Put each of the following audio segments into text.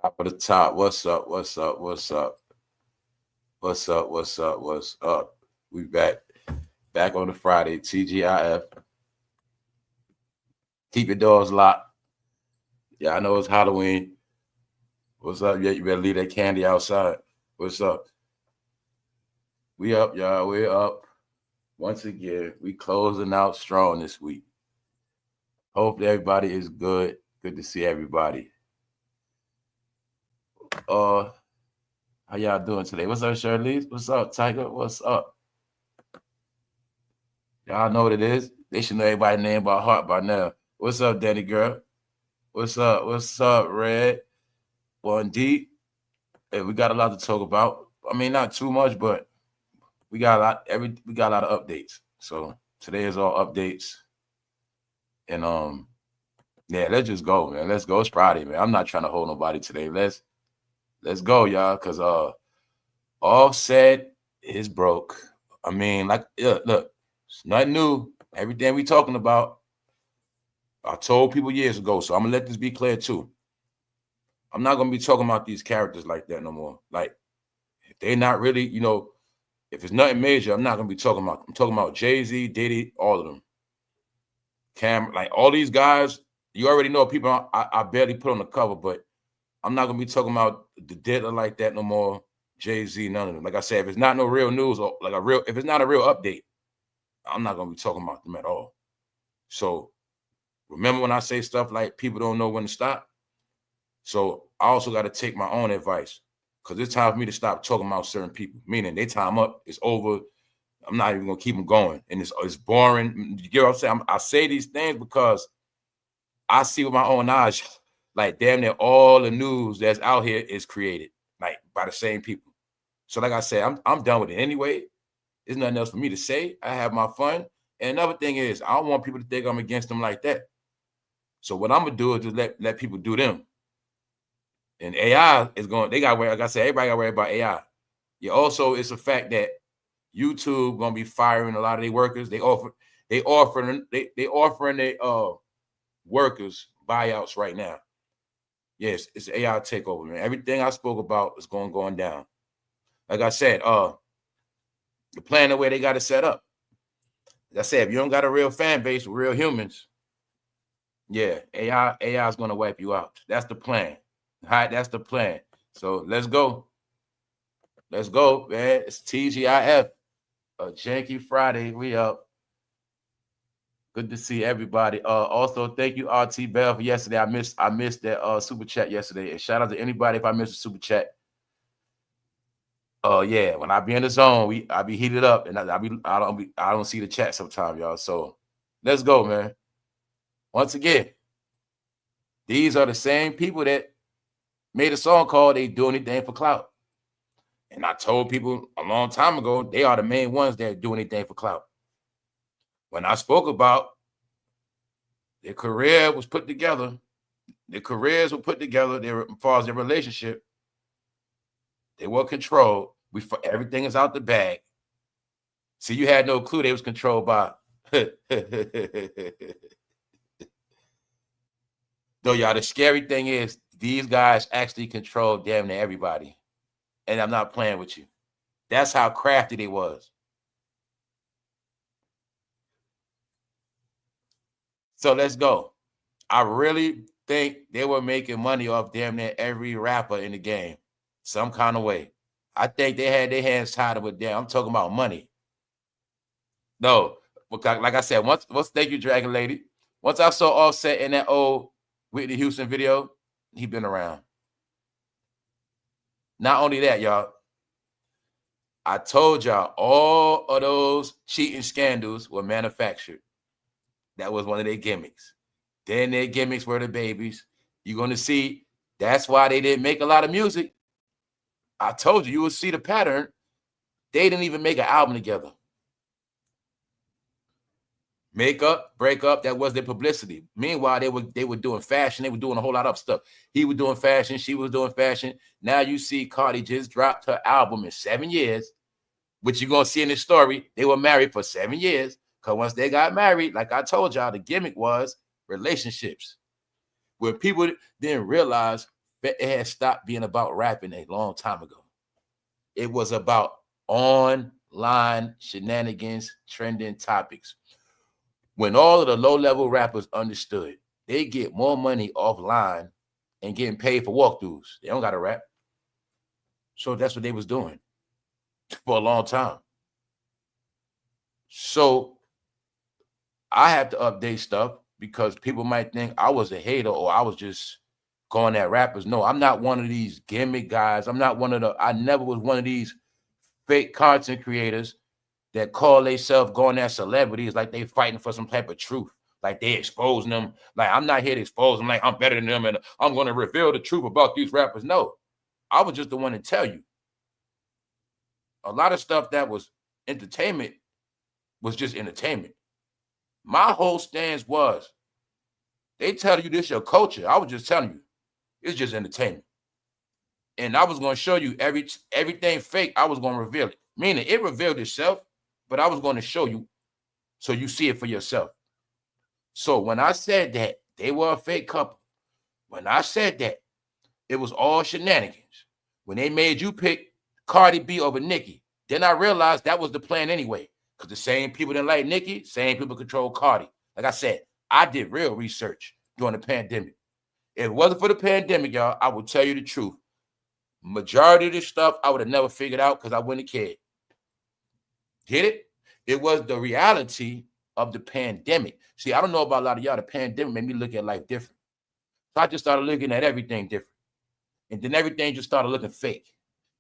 Top of the top. What's up? What's up? What's up? What's up? What's up? What's up? We back on the Friday. TGIF. Keep your doors locked. Yeah, I know it's Halloween. What's up? Yeah, you better leave that candy outside. What's up? We up, y'all. We up. Once again, we closing out strong this week. Hope everybody is good. Good to see everybody. How y'all doing today? What's up, Shirley? What's up, Tiger? What's up? Y'all know what it is. They should know everybody's name by heart by now. What's up, Danny girl? What's up? What's up, Red? One deep. Hey, we got a lot to talk about. I mean, not too much, but we got a lot. We got a lot of updates. So today is all updates. And yeah, let's just go, man. Let's go. It's Friday, man. I'm not trying to hold nobody today. Let's go, y'all. Cause Offset is broke. I mean, like, yeah, look, it's nothing new. Everything we talking about, I told people years ago. So I'm gonna let this be clear too. I'm not gonna be talking about these characters like that no more. Like, if they're not really, if it's nothing major, I'm not gonna be talking about. I'm talking about Jay-Z, Diddy, all of them. Cam, like all these guys, you already know people I barely put on the cover, but I'm not gonna be talking about the Diddler like that no more. Jay-Z, none of them. Like I said, if it's not no real news or like if it's not a real update, I'm not gonna be talking about them at all. So remember when I say stuff like people don't know when to stop? So I also got to take my own advice because it's time for me to stop talking about certain people, meaning they time up, it's over. I'm not even gonna keep them going, and it's boring. You get what I'm saying? I say these things because I see with my own eyes, like damn near all the news that's out here is created like by the same people. So like I said, I'm done with it anyway. There's nothing else for me to say. I have my fun. And another thing is, I don't want people to think I'm against them like that. So what I'm gonna do is just let people do them. And AI is going. They got worry. Like I said, everybody got worried about AI. Yeah. Also, it's a fact that YouTube gonna be firing a lot of their workers. They offering their workers buyouts right now. Yes, it's AI takeover, man. Everything I spoke about is going down. Like I said, the plan the way they got it set up. Like I said, if you don't got a real fan base with real humans, yeah, AI is gonna wipe you out. That's the plan. All right, that's the plan. So let's go. Let's go, man. It's TGIF. Janky Friday. We up. Good to see everybody. Also, thank you, RT Bell, for yesterday. I missed that super chat yesterday. And shout out to anybody if I missed a super chat. Yeah, when I be in the zone, I be heated up, and I don't see the chat sometimes, y'all. So let's go, man. Once again, these are the same people that made a song called "They Do Anything for Clout." And I told people a long time ago, they are the main ones that do anything for clout. When I spoke about their career was put together, their careers were put together, as far as their relationship, they were controlled. Everything is out the bag. See, you had no clue they was controlled by. Though, y'all, the scary thing is these guys actually control damn near everybody. And I'm not playing with you. That's how crafty they was. So let's go. I really think they were making money off damn near every rapper in the game, some kind of way. I think they had their hands tied with them. I'm talking about money. No, like I said, once thank you, Dragon Lady. Once I saw Offset in that old Whitney Houston video, he been around. Not only that, y'all, I told y'all all of those cheating scandals were manufactured. That was one of their gimmicks. Then their gimmicks were the babies. You're going to see that's why they didn't make a lot of music. I told you will see the pattern. They didn't even make an album together. Make up, break up, that was their publicity. Meanwhile, they were doing fashion. They were doing a whole lot of stuff. He was doing fashion. She was doing fashion. Now you see Cardi just dropped her album in 7 years, which you're going to see in this story. They were married for 7 years because once they got married, like I told y'all, the gimmick was relationships. Where people didn't realize It had stopped being about rapping a long time ago. It was about online shenanigans, trending topics. When all of the low-level rappers understood they get more money offline and getting paid for walkthroughs, they don't got to rap. So that's what they was doing for a long time. So I have to update stuff because people might think I was a hater or I was just going at rappers. No, I'm not one of these gimmick guys. I never was one of these fake content creators that call themselves going at celebrities like they fighting for some type of truth, like they exposing them. Like, I'm not here to expose them like I'm better than them and I'm going to reveal the truth about these rappers. No, I was just the one to tell you. A lot of stuff that was entertainment was just entertainment. My whole stance was, they tell you this your culture. I was just telling you, it's just entertainment. And I was going to show you everything fake. I was going to reveal it. Meaning it revealed itself, but I was going to show you so you see it for yourself. So when I said that they were a fake couple, when I said that, it was all shenanigans. When they made you pick Cardi B over Nicki, then I realized that was the plan anyway. Because the same people that like Nicki, same people control Cardi. Like I said, I did real research during the pandemic. If it wasn't for the pandemic, y'all, I will tell you the truth. Majority of this stuff I would have never figured out because I wouldn't have cared. Get it? It was the reality of the pandemic. See, I don't know about a lot of y'all. The pandemic made me look at life different. So I just started looking at everything different. And then everything just started looking fake.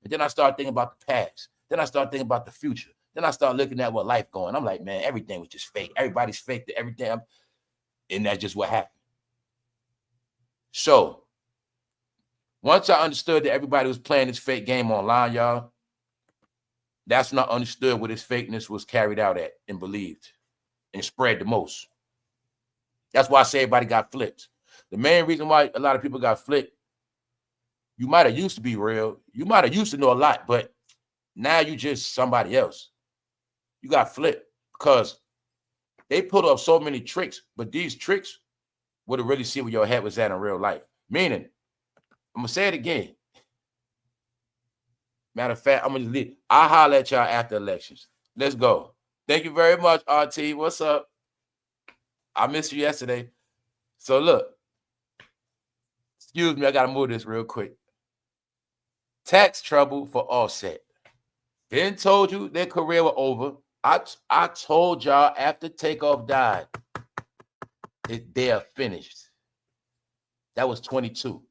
And then I started thinking about the past. Then I started thinking about the future. Then I started looking at what life going. I'm like, man, everything was just fake. Everybody's fake to everything. And that's just what happened. So once I understood that everybody was playing this fake game online, y'all, that's when I understood where this fakeness was carried out at and believed and spread the most. That's why I say everybody got flipped. The main reason why a lot of people got flipped, you might have used to be real. You might have used to know a lot, but now you just somebody else. You got flipped because they put up so many tricks, but these tricks would have really seen where your head was at in real life. Meaning, I'm going to say it again. Matter of fact, I'm going to leave. I'll holler at y'all after elections. Let's go. Thank you very much, RT. What's up? I missed you yesterday. So look, excuse me, I got to move this real quick. Tax trouble for Offset. Then told you their career was over. I told y'all after Takeoff died, they are finished. That was 22.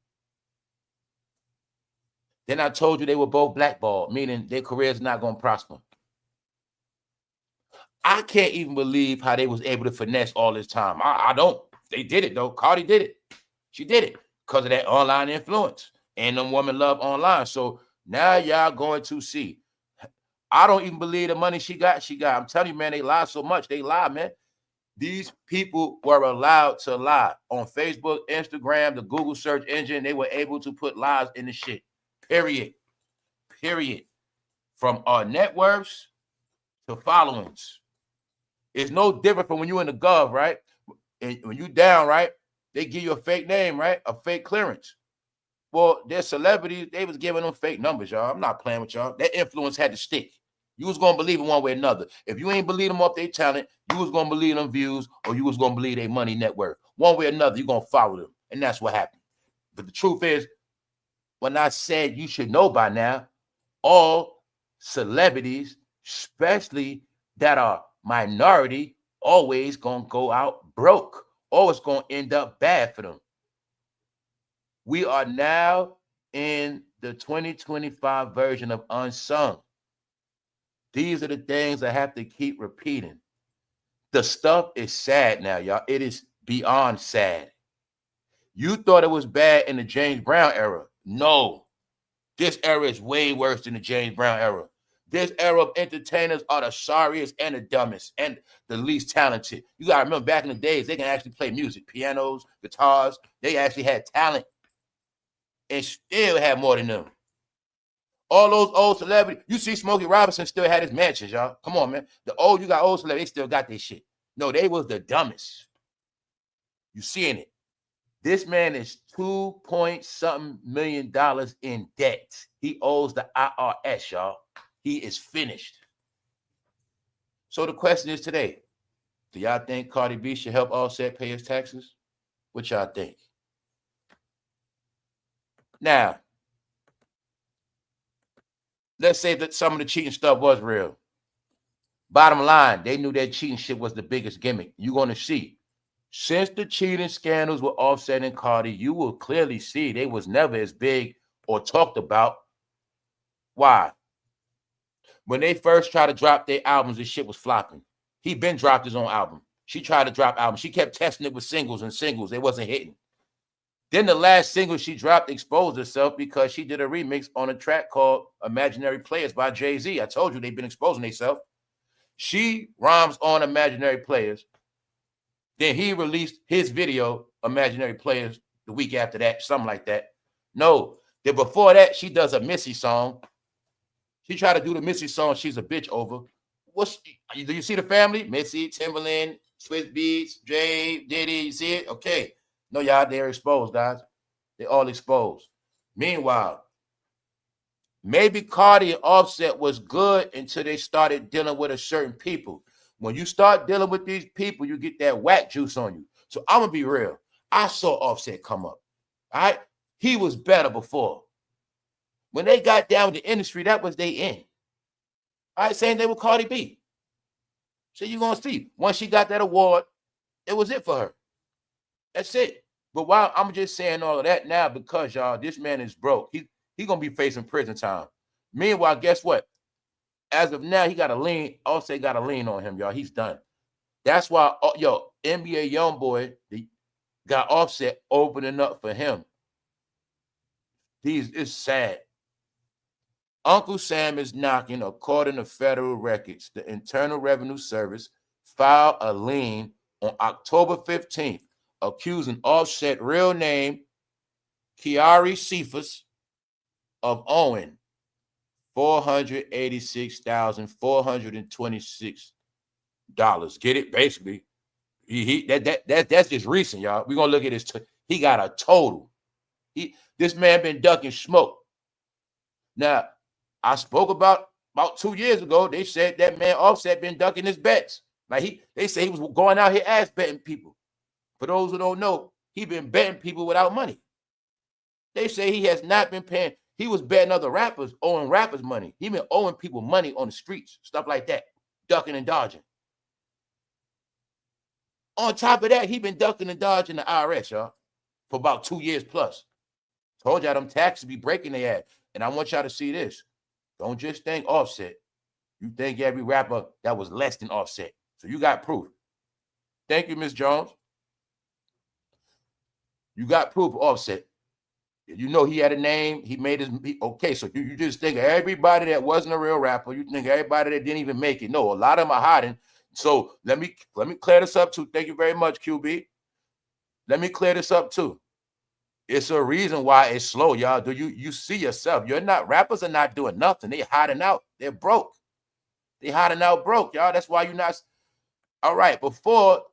Then I told you they were both blackballed, meaning their career's not going to prosper. I can't even believe how they was able to finesse all this time. I don't. They did it, though. Cardi did it. She did it because of that online influence and them women love online. So now y'all going to see. I don't even believe the money she got. I'm telling you, man, they lie so much. They lie, man. These people were allowed to lie on Facebook, Instagram, the Google search engine. They were able to put lies in the shit. Period. From our net worths to followings. It's no different from when you in the gov, right? And when you down, right? They give you a fake name, right? A fake clearance. Well, their celebrities, they was giving them fake numbers, y'all. I'm not playing with y'all. That influence had to stick. You was going to believe in one way or another. If you ain't believe them off their talent, you was going to believe them views or you was going to believe their money net worth. One way or another, you're going to follow them. And that's what happened. But the truth is, when I said you should know by now, all celebrities, especially that are minority, always going to go out broke. Always going to end up bad for them. We are now in the 2025 version of Unsung. These are the things I have to keep repeating. The stuff is sad now, y'all. It is beyond sad. You thought it was bad in the James Brown era. No. This era is way worse than the James Brown era. This era of entertainers are the sorriest and the dumbest and the least talented. You got to remember, back in the days, they can actually play music, pianos, guitars. They actually had talent and still had more than them. All those old celebrities, you see Smokey Robinson still had his mansions, y'all. Come on, man. You got old celebrities, they still got this shit. No, they was the dumbest. You seeing it. This man is 2-point-something million in debt. He owes the IRS, y'all. He is finished. So the question is today, do y'all think Cardi B should help Offset pay his taxes? What y'all think? Now, let's say that some of the cheating stuff was real. Bottom line, they knew that cheating shit was the biggest gimmick. You're going to see. Since the cheating scandals were Offset and Cardi, you will clearly see they was never as big or talked about. Why? When they first tried to drop their albums, this shit was flopping. He been dropped his own album. She tried to drop albums. She kept testing it with singles. They wasn't hitting. Then the last single she dropped exposed herself because she did a remix on a track called Imaginary Players by Jay-Z. I told you they've been exposing themselves. She rhymes on Imaginary Players. Then he released his video, Imaginary Players, the week after that, something like that. No, then before that, she does a Missy song. She tried to do the Missy song, She's a Bitch over. Do you see the family? Missy, Timberland, Swizz Beatz, Jay, Diddy, you see it? Okay. No, y'all, they're exposed, guys. They're all exposed. Meanwhile, maybe Cardi and Offset was good until they started dealing with a certain people. When you start dealing with these people, you get that whack juice on you. So I'm going to be real. I saw Offset come up. All right? He was better before. When they got down with the industry, that was they in. All right, same thing with Cardi B. So you're going to see. Once she got that award, it was it for her. That's it. But while I'm just saying all of that now, because, y'all, this man is broke. He going to be facing prison time. Meanwhile, guess what? As of now, he got a lien. Offset got a lien on him, y'all. He's done. That's why, NBA YoungBoy got Offset opening up for him. It's sad. Uncle Sam is knocking, according to federal records. The Internal Revenue Service filed a lien on October 15th, accusing Offset real name, Kiari Cephas, of owing $486,426. Get it? Basically, that's just recent, y'all. We're gonna look at this. He got a total. This man been ducking smoke. Now, I spoke about 2 years ago. They said that man Offset been ducking his bets. Like they say he was going out here ass betting people. For those who don't know, he been betting people without money. They say he has not been paying. He was betting other rappers, owing rappers money. He been owing people money on the streets, stuff like that, ducking and dodging. On top of that, he been ducking and dodging the IRS, y'all, for about 2 years plus. Told y'all them taxes be breaking their ass. And I want y'all to see this. Don't just think Offset. You think every rapper that was less than Offset. So you got proof. Thank you, Ms. Jones. You got proof of Offset. You know he had a name. He made his. Okay, so you just think of everybody that wasn't a real rapper. You think everybody that didn't even make it. No, a lot of them are hiding. So let me clear this up too. Thank you very much, QB. Let me clear this up too. It's a reason why it's slow, y'all. Do you see yourself? Rappers are not doing nothing. They hiding out. They're broke. They hiding out broke, y'all. That's why you're not. All right, before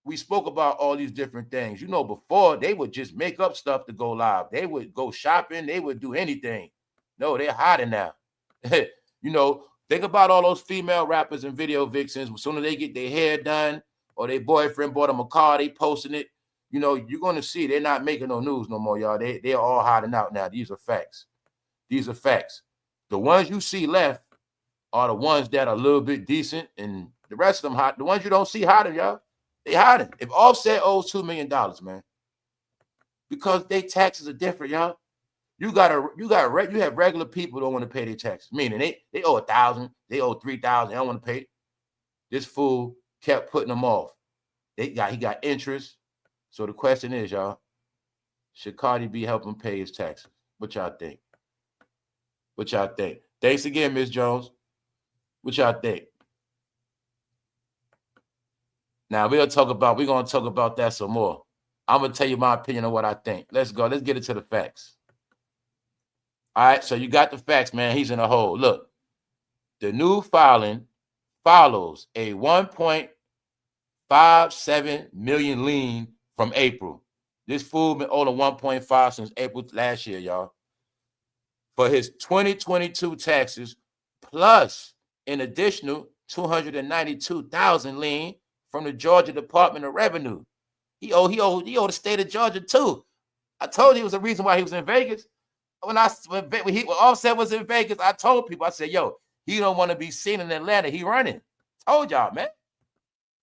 we spoke about all these different things. Before they would just make up stuff to go live. They would go shopping. They would do anything. No, they're hiding now. Think about all those female rappers and video vixens. As soon as they get their hair done or their boyfriend bought them a car, they posting it. You're going to see they're not making no news no more, y'all. They're all hiding out now. These are facts. These are facts. The ones you see left are the ones that are a little bit decent, and the rest of them hot. The ones you don't see hiding, y'all. They hiding. If Offset owes $2 million, man, because their taxes are different, y'all. You have regular people don't want to pay their taxes. Meaning they owe $1,000, they owe $3,000, they don't want to pay. This fool kept putting them off. He got interest. So the question is, y'all, should Cardi B help him pay his taxes? What y'all think? What y'all think? Thanks again, Ms. Jones. What y'all think? Now we're gonna talk about that some more. I'm gonna tell you my opinion on what I think. Let's go. Let's get into the facts. All right, so you got the facts, man. He's in a hole. Look, the new filing follows a 1.57 million lien from April. This fool been owing 1.5 since April last year, y'all. For his 2022 taxes, plus an additional $292,000 lien from the Georgia Department of Revenue. He owed the state of Georgia too. I told you it was a reason why he was in Vegas. When Offset was in Vegas, I told people, I said, yo, he don't want to be seen in Atlanta. He running. Told y'all, man.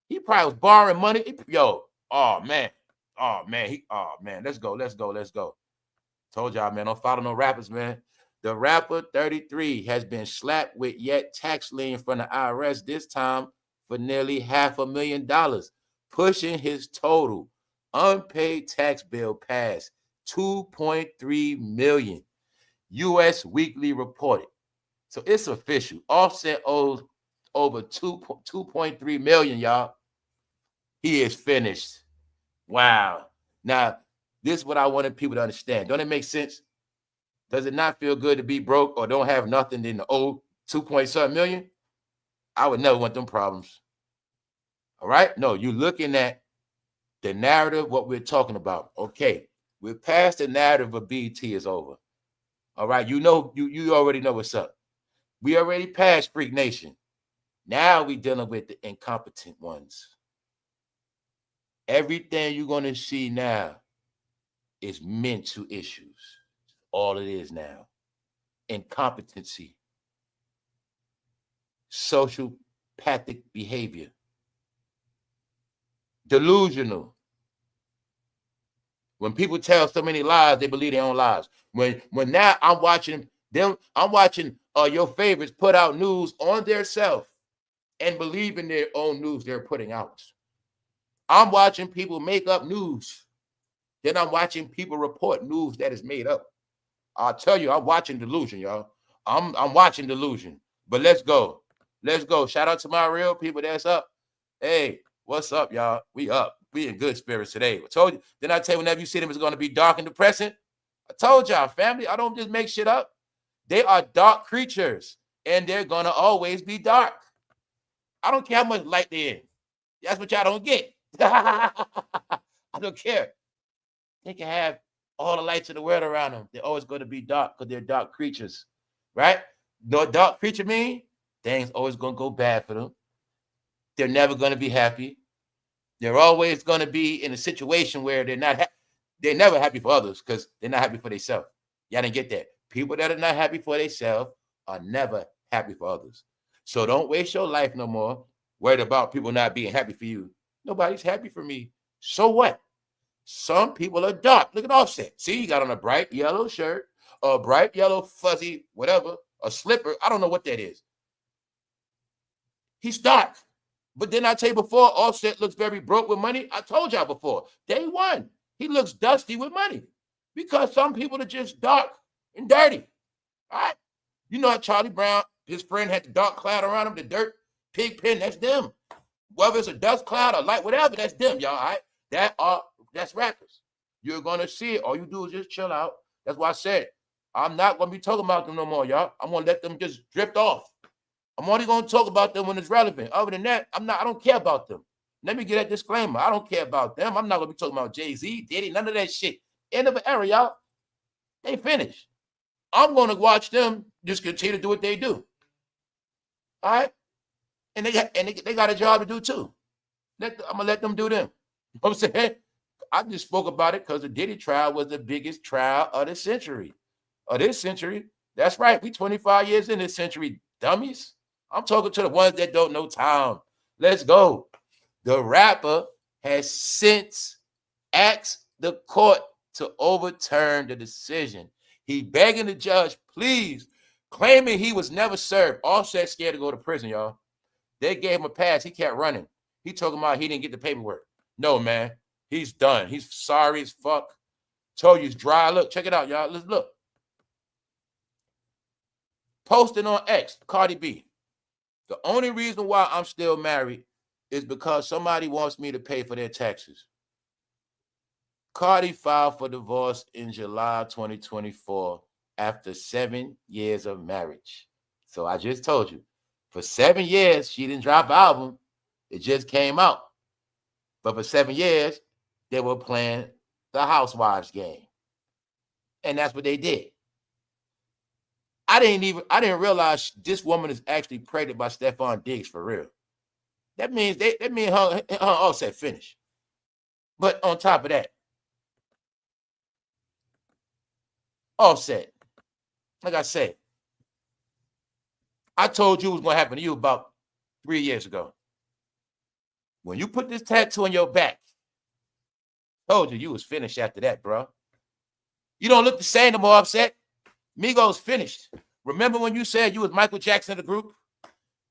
He probably was borrowing money. Oh man. Let's go. Told y'all, man, don't follow no rappers, man. The rapper 33 has been slapped with yet tax lien from the IRS, this time for nearly $500,000, pushing his total unpaid tax bill past $2.3 million. U.S. Weekly reported. So it's official. Offset owes over $2.3 million, y'all. He is finished. Wow. Now, this is what I wanted people to understand. Don't it make sense? Does it not feel good to be broke or don't have nothing than to owe 2.7 million? I would never want them problems. All right? No, you're looking at the narrative, what we're talking about. Okay, we're past the narrative of BT is over. All right, you already know what's up. We already passed Freak Nation. Now we're dealing with the incompetent ones. Everything you're going to see now is mental issues. All it is now. Incompetency. Sociopathic behavior. Delusional. When people tell so many lies, they believe their own lies. When now I'm watching your favorites put out news on their self and believe in their own news they're putting out. I'm watching people make up news. Then I'm watching people report news that is made up. I'll tell you, I'm watching delusion, y'all. I'm watching delusion. But let's go. Let's go. Shout out to my real people that's up. Hey, what's up, y'all? We up. We in good spirits today. I told you. Didn't I tell you whenever you see them, it's going to be dark and depressing? I told y'all, family, I don't just make shit up. They are dark creatures, and they're going to always be dark. I don't care how much light they're in. That's what y'all don't get. I don't care. They can have all the lights in the world around them. They're always going to be dark because they're dark creatures, right? No dark creature mean things always going to go bad for them. They're never going to be happy. They're always going to be in a situation where they're never happy for others because they're not happy for themselves. Y'all didn't get that. People that are not happy for themselves are never happy for others. So don't waste your life no more worried about people not being happy for you. Nobody's happy for me. So what? Some people are dark. Look at Offset. See, he got on a bright yellow shirt, a bright yellow fuzzy, whatever, a slipper. I don't know what that is. He's dark. But then I tell you before, Offset looks very broke with money. I told y'all before, day one, he looks dusty with money because some people are just dark and dirty. All right? You know how Charlie Brown, his friend had the dark cloud around him, the dirt pig pen, that's them. Whether it's a dust cloud or light, whatever, that's them, y'all, all right? That's rappers. You're going to see it. All you do is just chill out. That's why I said, I'm not going to be talking about them no more, y'all. I'm going to let them just drift off. I'm only going to talk about them when it's relevant. Other than that, I don't care about them. Let me get that disclaimer. I don't care about them. I'm not going to be talking about Jay-Z, Diddy, none of that shit. End of an era, y'all. They finished. I'm going to watch them just continue to do what they do. All right? And they got a job to do too. I'm going to let them do them. You know what I'm saying? I just spoke about it because the Diddy trial was the biggest trial of the century. Of this century. That's right. We 25 years in this century, dummies. I'm talking to the ones that don't know time. Let's go. The rapper has since asked the court to overturn the decision. He begging the judge, please, claiming he was never served. Offset scared to go to prison, y'all. They gave him a pass. He kept running. He talking about he didn't get the paperwork. No, man. He's done. He's sorry as fuck. Told you it's dry. Look, check it out, y'all. Let's look. Posting on X, Cardi B. The only reason why I'm still married is because somebody wants me to pay for their taxes. Cardi filed for divorce in July 2024 after 7 years of marriage. So I just told you, for 7 years, she didn't drop an album. It just came out. But for 7 years, they were playing the Housewives game. And that's what they did. I didn't realize this woman is actually pregnant by Stefon Diggs for real. That means her Offset finished. But on top of that, Offset, like I said, I told you it was going to happen to you about 3 years ago. When you put this tattoo on your back, told you was finished after that, bro. You don't look the same no more, Offset. Migos finished. Remember when you said you was Michael Jackson in the group?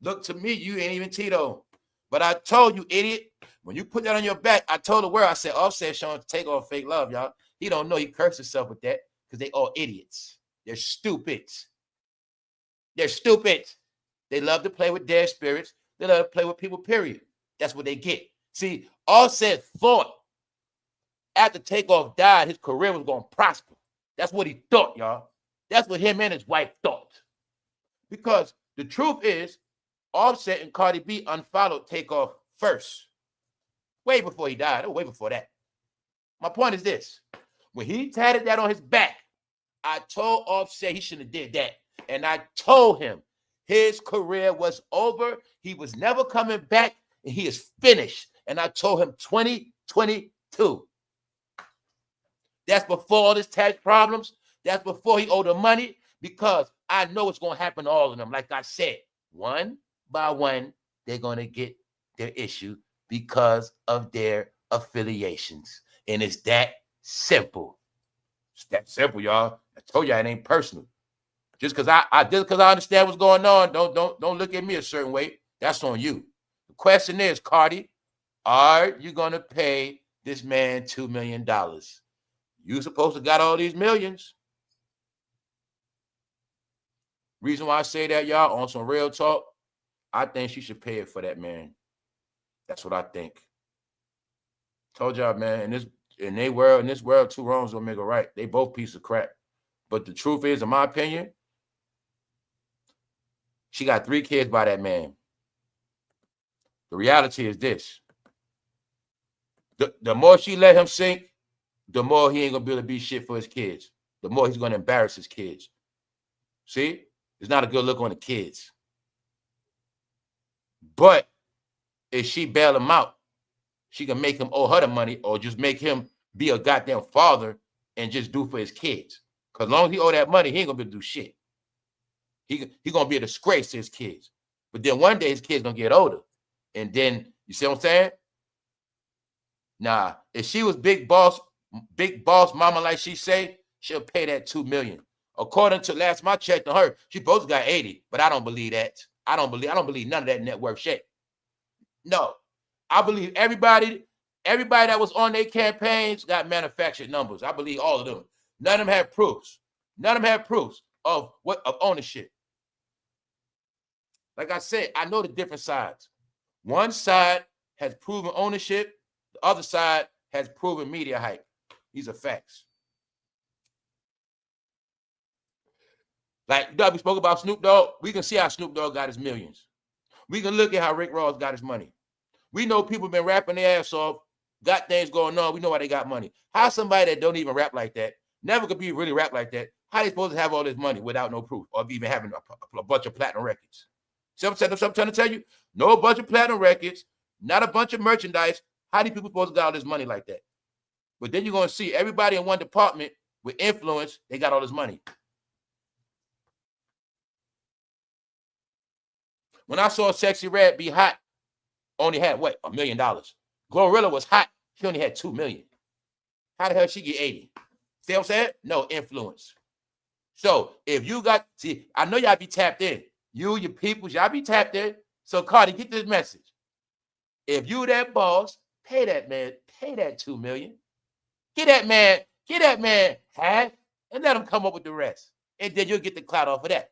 Look, to me, you ain't even Tito. But I told you, idiot, when you put that on your back, I told the world, I said, Offset showing Takeoff fake love, y'all. He don't know. He cursed himself with that because they all idiots. They're stupid. They're stupid. They love to play with dead spirits. They love to play with people, period. That's what they get. See, Offset thought after Takeoff died, his career was going to prosper. That's what he thought, y'all. That's what him and his wife thought. Because the truth is, Offset and Cardi B unfollowed Takeoff first. Way before he died. Or way before that. My point is this. When he tatted that on his back, I told Offset he shouldn't have did that. And I told him his career was over. He was never coming back. And he is finished. And I told him 2022. That's before all this tax problems. That's before he owed the money. Because I know what's going to happen to all of them. Like I said, one by one, they're going to get their issue because of their affiliations. And it's that simple. It's that simple, y'all. I told y'all it ain't personal. Just because I understand what's going on, don't look at me a certain way. That's on you. The question is, Cardi, are you going to pay this man $2 million? You supposed to got all these millions. Reason why I say that, y'all, on some real talk, I think she should pay it for that, man. That's what I think. Told y'all, man, in this world, two wrongs don't make a right. They both pieces of crap. But the truth is, in my opinion, she got 3 kids by that man. The reality is this. The more she let him sink, the more he ain't going to be able to be shit for his kids. The more he's going to embarrass his kids. See? It's not a good look on the kids. But if she bail him out, she can make him owe her the money or just make him be a goddamn father and just do for his kids. Because as long as he owe that money, he ain't going to be able to do shit. He going to be a disgrace to his kids. But then one day his kids going to get older. And then, you see what I'm saying? Nah, if she was big boss mama like she say, she'll pay that $2 million. According to last time I checked on her, she both got 80, but I don't believe that. I don't believe none of that net worth shit. No. I believe everybody that was on their campaigns got manufactured numbers. I believe all of them. None of them have proofs. None of them have proofs of ownership. Like I said, I know the different sides. One side has proven ownership. The other side has proven media hype. These are facts. Like we spoke about Snoop Dogg. We can see how Snoop Dogg got his millions. We can look at how Rick Ross got his money. We know people been rapping their ass off, got things going on. We know why they got money. How somebody that don't even rap like that, never could be really rap like that, how they supposed to have all this money without no proof or even having a bunch of platinum records? See what I'm trying to tell you? No bunch of platinum records, not a bunch of merchandise. How do people supposed to get all this money like that? But then you're going to see everybody in one department with influence, they got all this money. When I saw Sexy Red be hot, only had what? $1 million. Glorilla was hot. She only had $2 million. How the hell she get 80? See what I'm saying? No influence. So if you got, see, I know y'all be tapped in. You, your peoples, y'all be tapped in. So Cardi, get this message. If you that boss, pay that man, pay that $2 million. Get that man half and let him come up with the rest. And then you'll get the clout off of that.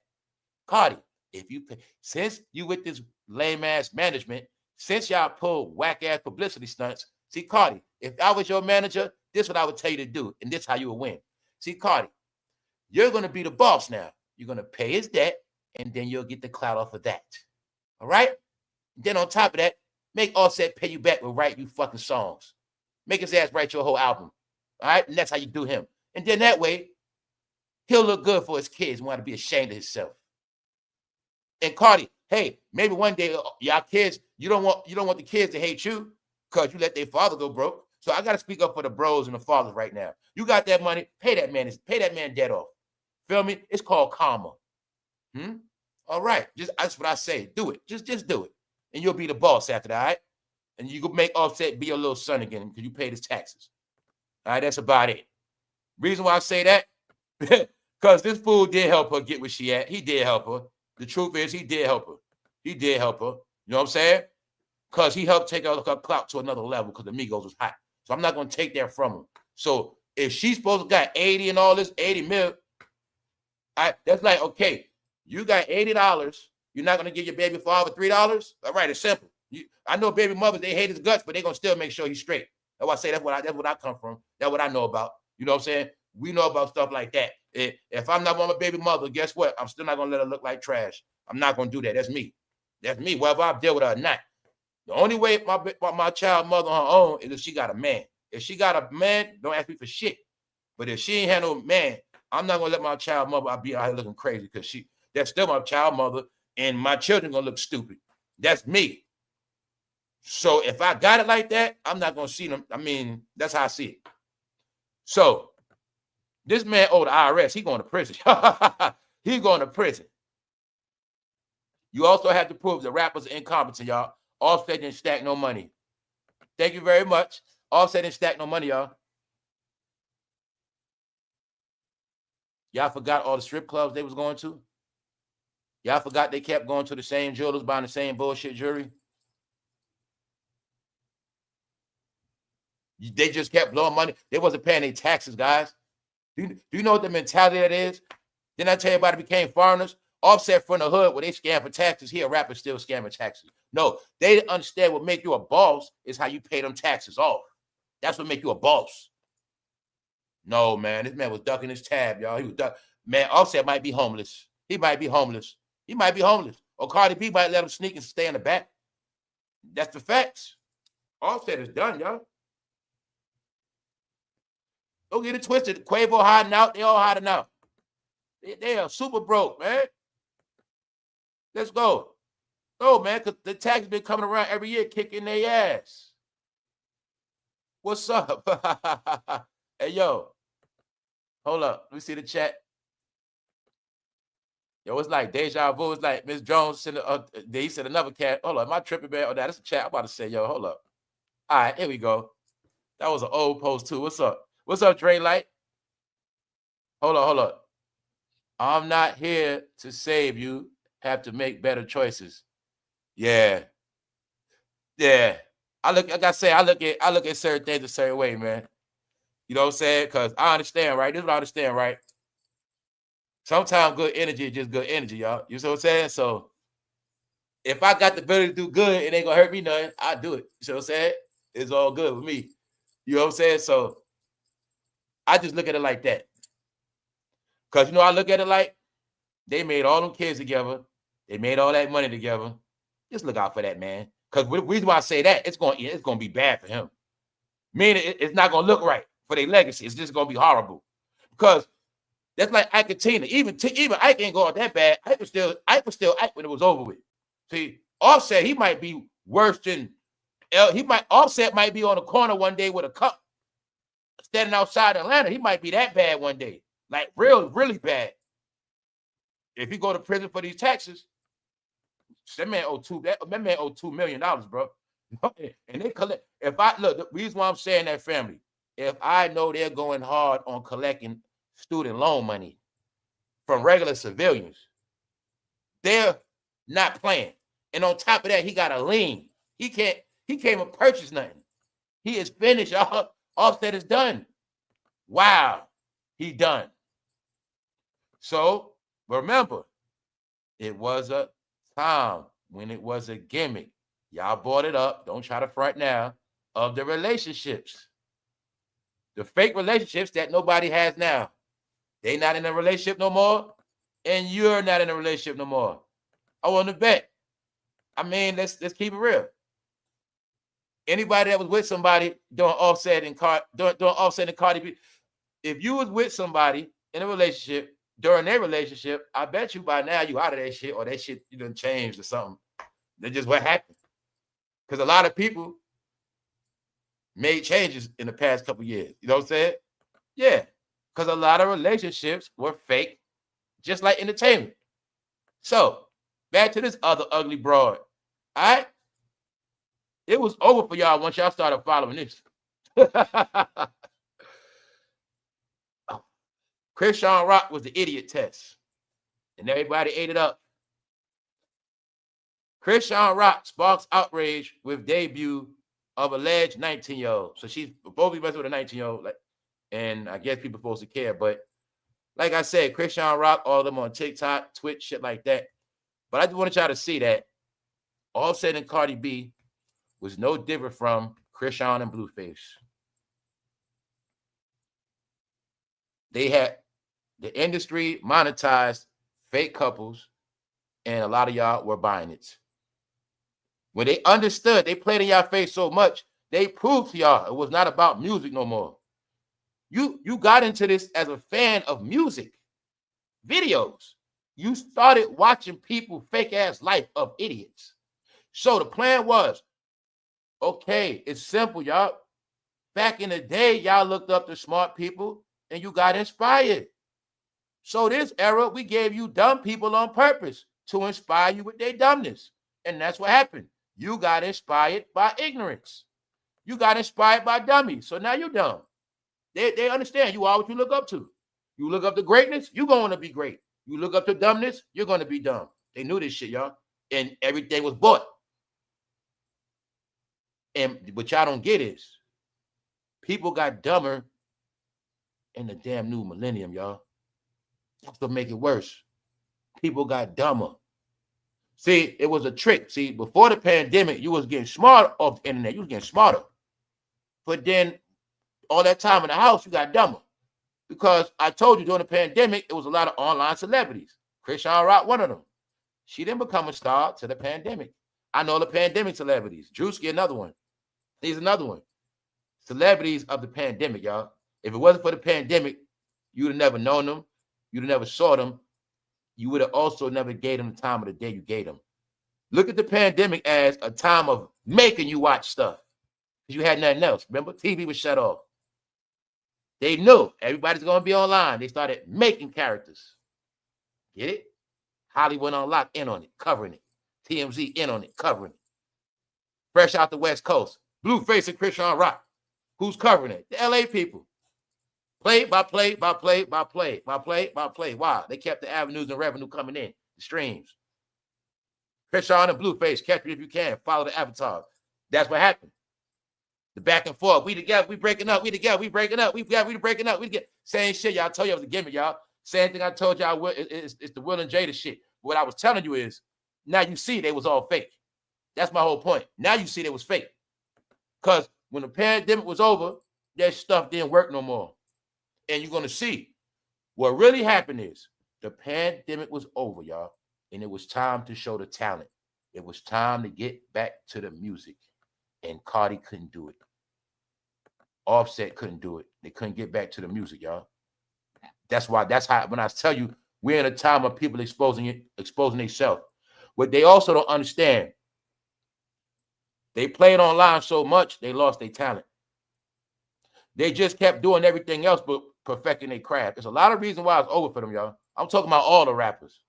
Cardi, if you pay, since you with this lame ass management, since y'all pull whack ass publicity stunts, see, Cardi, if I was your manager, this is what I would tell you to do, and this is how you will win. See, Cardi, you're gonna be the boss now. You're gonna pay his debt, and then you'll get the clout off of that. All right? Then on top of that, make Offset pay you back with write you fucking songs. Make his ass write your whole album. All right, and that's how you do him. And then that way, he'll look good for his kids and want to be ashamed of himself. And Cardi, hey, maybe one day y'all kids, you don't want the kids to hate you because you let their father go broke. So I got to speak up for the bros and the fathers right now. You got that money, pay that man debt off. Feel me? It's called karma. All right, that's what I say. Do it. Just do it, and you'll be the boss after that. All right? And you can make Offset be your little son again because you paid his taxes. All right, that's about it. Reason why I say that, because this fool did help her get where she at. He did help her. The truth is, he did help her. He did help her. You know what I'm saying? Because he helped take her clout to another level because the Migos was hot. So I'm not going to take that from him. So if she's supposed to got 80 and all this, 80 mil, that's like, okay, you got $80. You're not going to give your baby father $3? All right, it's simple. I know baby mothers, they hate his guts, but they're going to still make sure he's straight. That's why I say that's what I come from. That's what I know about. You know what I'm saying? We know about stuff like that. If I'm not on my baby mother, guess what? I'm still not going to let her look like trash. I'm not going to do that. That's me. That's me, whether I deal with her or not. The only way my child mother on her own is if she got a man. If she got a man, don't ask me for shit. But if she ain't had no man, I'm not going to let my child mother be out here looking crazy because that's still my child mother, and my children going to look stupid. That's me. So if I got it like that, I'm not going to see them. I mean, that's how I see it. So this man owed the IRS. He going to prison. He going to prison. You also have to prove the rappers are incompetent, y'all. Offset didn't stack no money. Thank you very much. Offset didn't stack no money, y'all. Y'all forgot all the strip clubs they was going to? Y'all forgot they kept going to the same jewelers buying the same bullshit jewelry? They just kept blowing money. They wasn't paying their taxes, guys. Do you know what the mentality that is? Didn't I tell you everybody became foreigners? Offset from the hood where they scam for taxes. Here, rappers still scamming taxes. No, they didn't understand what make you a boss is how you pay them taxes off. That's what make you a boss. No, man, this man was ducking his tab, y'all. He was ducking. Man, Offset might be homeless. He might be homeless. He might be homeless. Or Cardi B might let him sneak and stay in the back. That's the facts. Offset is done, y'all. Don't get it twisted. Quavo hiding out. They all hiding out. They are super broke, man. Let's go. No, man, because the tax been coming around every year kicking their ass. What's up? Hey, yo. Hold up. Let me see the chat. Yo, it's like deja vu. It's like Miss Jones said, he said another cat. Hold up. Am I tripping, man? Oh, that's a chat. I'm about to say, yo, hold up. All right, here we go. That was an old post, too. What's up? What's up, Dre Light? Hold up. I'm not here to save you. Have to make better choices. Yeah. I look at certain things a certain way, man. You know what I'm saying? Because I understand, right? This is what I understand, right? Sometimes good energy is just good energy, y'all. You see what I'm saying? So if I got the ability to do good, it ain't gonna hurt me nothing. I do it. You see what I'm saying? It's all good with me. You know what I'm saying? So I just look at it like that. Because, I look at it like they made all them kids together. They made all that money together. Just look out for that, man. Because the reason why I say that, it's going to be bad for him. Meaning it's not going to look right for their legacy. It's just going to be horrible. Because that's like Ike and Tina. Even Ike ain't going that bad. Ike was still Ike when it was over with. See, Offset, he might be worse than Offset might be on the corner one day with a cup standing outside Atlanta. He might be that bad one day. Like really bad. If you go to prison for these taxes, that man owed $2 million, bro. And they collect. The reason why I'm saying that, family, if I know they're going hard on collecting student loan money from regular civilians, they're not playing. And on top of that, he got a lien. He can't even purchase nothing. He is finished, y'all. Offset is done. Wow, he done. So remember, it was a time when it was a gimmick. Y'all brought it up. Don't try to front now. Of the relationships. The fake relationships that nobody has now. They not in a relationship no more. And you're not in a relationship no more. I want to bet. I mean, let's keep it real. Anybody that was with somebody doing Offset and Cardi B, if you was with somebody in a relationship during their relationship, I bet you by now you out of that shit or that shit you done changed or something. That's just what happened. Because a lot of people made changes in the past couple years. You know what I'm saying? Yeah. Because a lot of relationships were fake, just like entertainment. So back to this other ugly broad. All right. It was over for y'all once y'all started following this. Chrisean Rock was the idiot test, and everybody ate it up. Chrisean Rock sparks outrage with debut of alleged 19-year-old. So she's supposed to be messing with a 19-year-old, and I guess people supposed to care. But like I said, Chrisean Rock, all of them on TikTok, Twitch, shit like that. But I just wanted y'all to see that Offset and Cardi B was no different from Chrisean and Blueface. They had the industry monetized fake couples, and a lot of y'all were buying it. When they understood, they played in y'all face so much, they proved to y'all it was not about music no more. You got into this as a fan of music videos. You started watching people fake ass life of idiots. So the plan was, okay, it's simple, y'all. Back in the day, y'all looked up to smart people and you got inspired. So this era, we gave you dumb people on purpose to inspire you with their dumbness. And that's what happened. You got inspired by ignorance. You got inspired by dummies. So now you're dumb. They understand you are what you look up to. You look up to greatness, you're going to be great. You look up to dumbness, you're going to be dumb. They knew this shit, y'all. And everything was bought. And what y'all don't get is people got dumber in the damn new millennium, y'all. That's what make it worse. People got dumber. See, it was a trick. See, before the pandemic, you was getting smarter off the internet. You was getting smarter. But then all that time in the house, you got dumber. Because I told you during the pandemic, it was a lot of online celebrities. Chrisean Rock, one of them. She didn't become a star to the pandemic. I know the pandemic celebrities. Drewski, another one. He's another one. Celebrities of the pandemic, y'all. If it wasn't for the pandemic, you would have never known them. You'd have never saw them. You would have also never gave them the time of the day you gave them. Look at the pandemic as a time of making you watch stuff. Because you had nothing else. Remember, TV was shut off. They knew everybody's going to be online. They started making characters. Get it? Hollywood Unlocked in on it, covering it. TMZ in on it, covering it. Fresh out the West Coast. Blueface and Chrisean Rock. Who's covering it? The LA people. Play by play by play by play by play by play. Wow. They kept the avenues and revenue coming in. The streams. Chrisean and Blueface, catch me if you can. Follow the avatar. That's what happened. The back and forth. We together. We breaking up. We together. We breaking up. We breaking up. We get same shit. Y'all told you I was a gimmick, y'all. Same thing I told y'all. It's the Will and Jada shit. What I was telling you is now you see they was all fake. That's my whole point. Now you see they was fake. Because when the pandemic was over, that stuff didn't work no more. And you're going to see what really happened is the pandemic was over, y'all. And it was time to show the talent. It was time to get back to the music. And Cardi couldn't do it. Offset couldn't do it. They couldn't get back to the music, y'all. That's how, when I tell you, we're in a time of people exposing themselves. What they also don't understand, they played online so much, they lost their talent. They just kept doing everything else but perfecting their craft. There's a lot of reasons why it's over for them, y'all. I'm talking about all the rappers.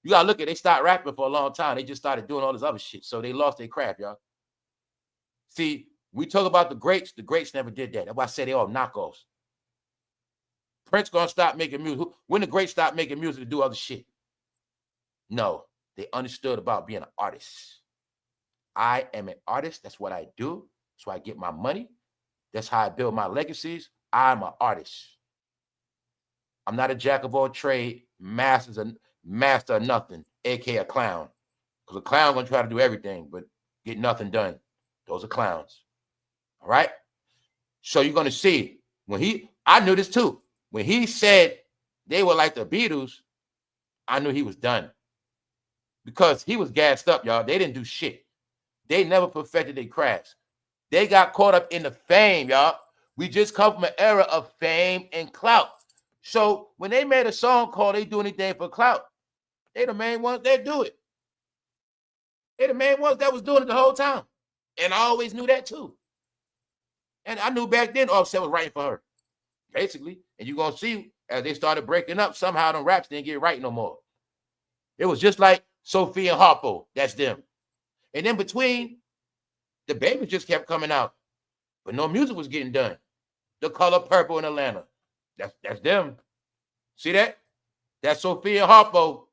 You got to look at, they stopped rapping for a long time. They just started doing all this other shit. So they lost their craft, y'all. See, we talk about the greats. The greats never did that. That's why I say they all knockoffs. Prince gonna stop making music. When the greats stop making music to do other shit? No, they understood about being an artist. I am an artist. That's what I do. That's why I get my money. That's how I build my legacies. I'm an artist. I'm not a jack of all trade, master of nothing, aka a clown. Because a clown gonna try to do everything, but get nothing done. Those are clowns. All right. So you're gonna see I knew this too. When he said they were like the Beatles, I knew he was done. Because he was gassed up, y'all. They didn't do shit. They never perfected their crafts. They got caught up in the fame, y'all. We just come from an era of fame and clout. So when they made a song called They Do Anything for Clout, they the main ones that do it. They the main ones that was doing it the whole time. And I always knew that too. And I knew back then Offset was writing for her, basically. And you're going to see as they started breaking up, somehow them raps didn't get right no more. It was just like Sophia and Harpo. That's them. And in between, the babies just kept coming out. But no music was getting done. The Color Purple in Atlanta. That's them. See that? That's Sophia and Harpo.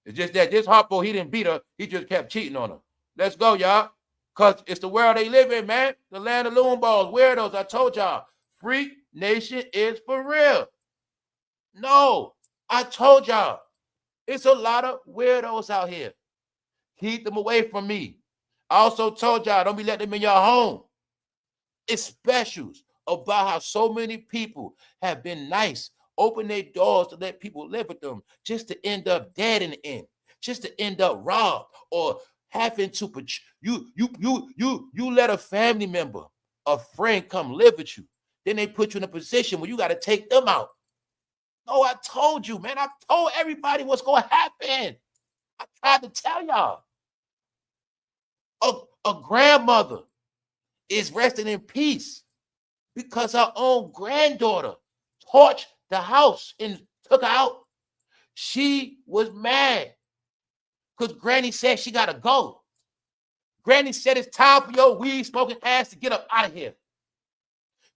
It's just that this Harpo, he didn't beat her. He just kept cheating on her. Let's go, y'all. Because it's the world they live in, man. The land of loon balls, weirdos. I told y'all. Freak Nation is for real. No, I told y'all. It's a lot of weirdos out here. Keep them away from me. I also told y'all, don't be letting them in your home. It's specials about how so many people have been nice, open their doors to let people live with them, just to end up dead in the end, just to end up robbed or having to you let a family member, a friend come live with you. Then they put you in a position where you got to take them out. No, I told you, man. I told everybody what's going to happen. I tried to tell y'all. A grandmother is resting in peace because her own granddaughter torched the house and took her out. She was mad because Granny said she got to go. Granny said it's time for your weed smoking ass to get up out of here.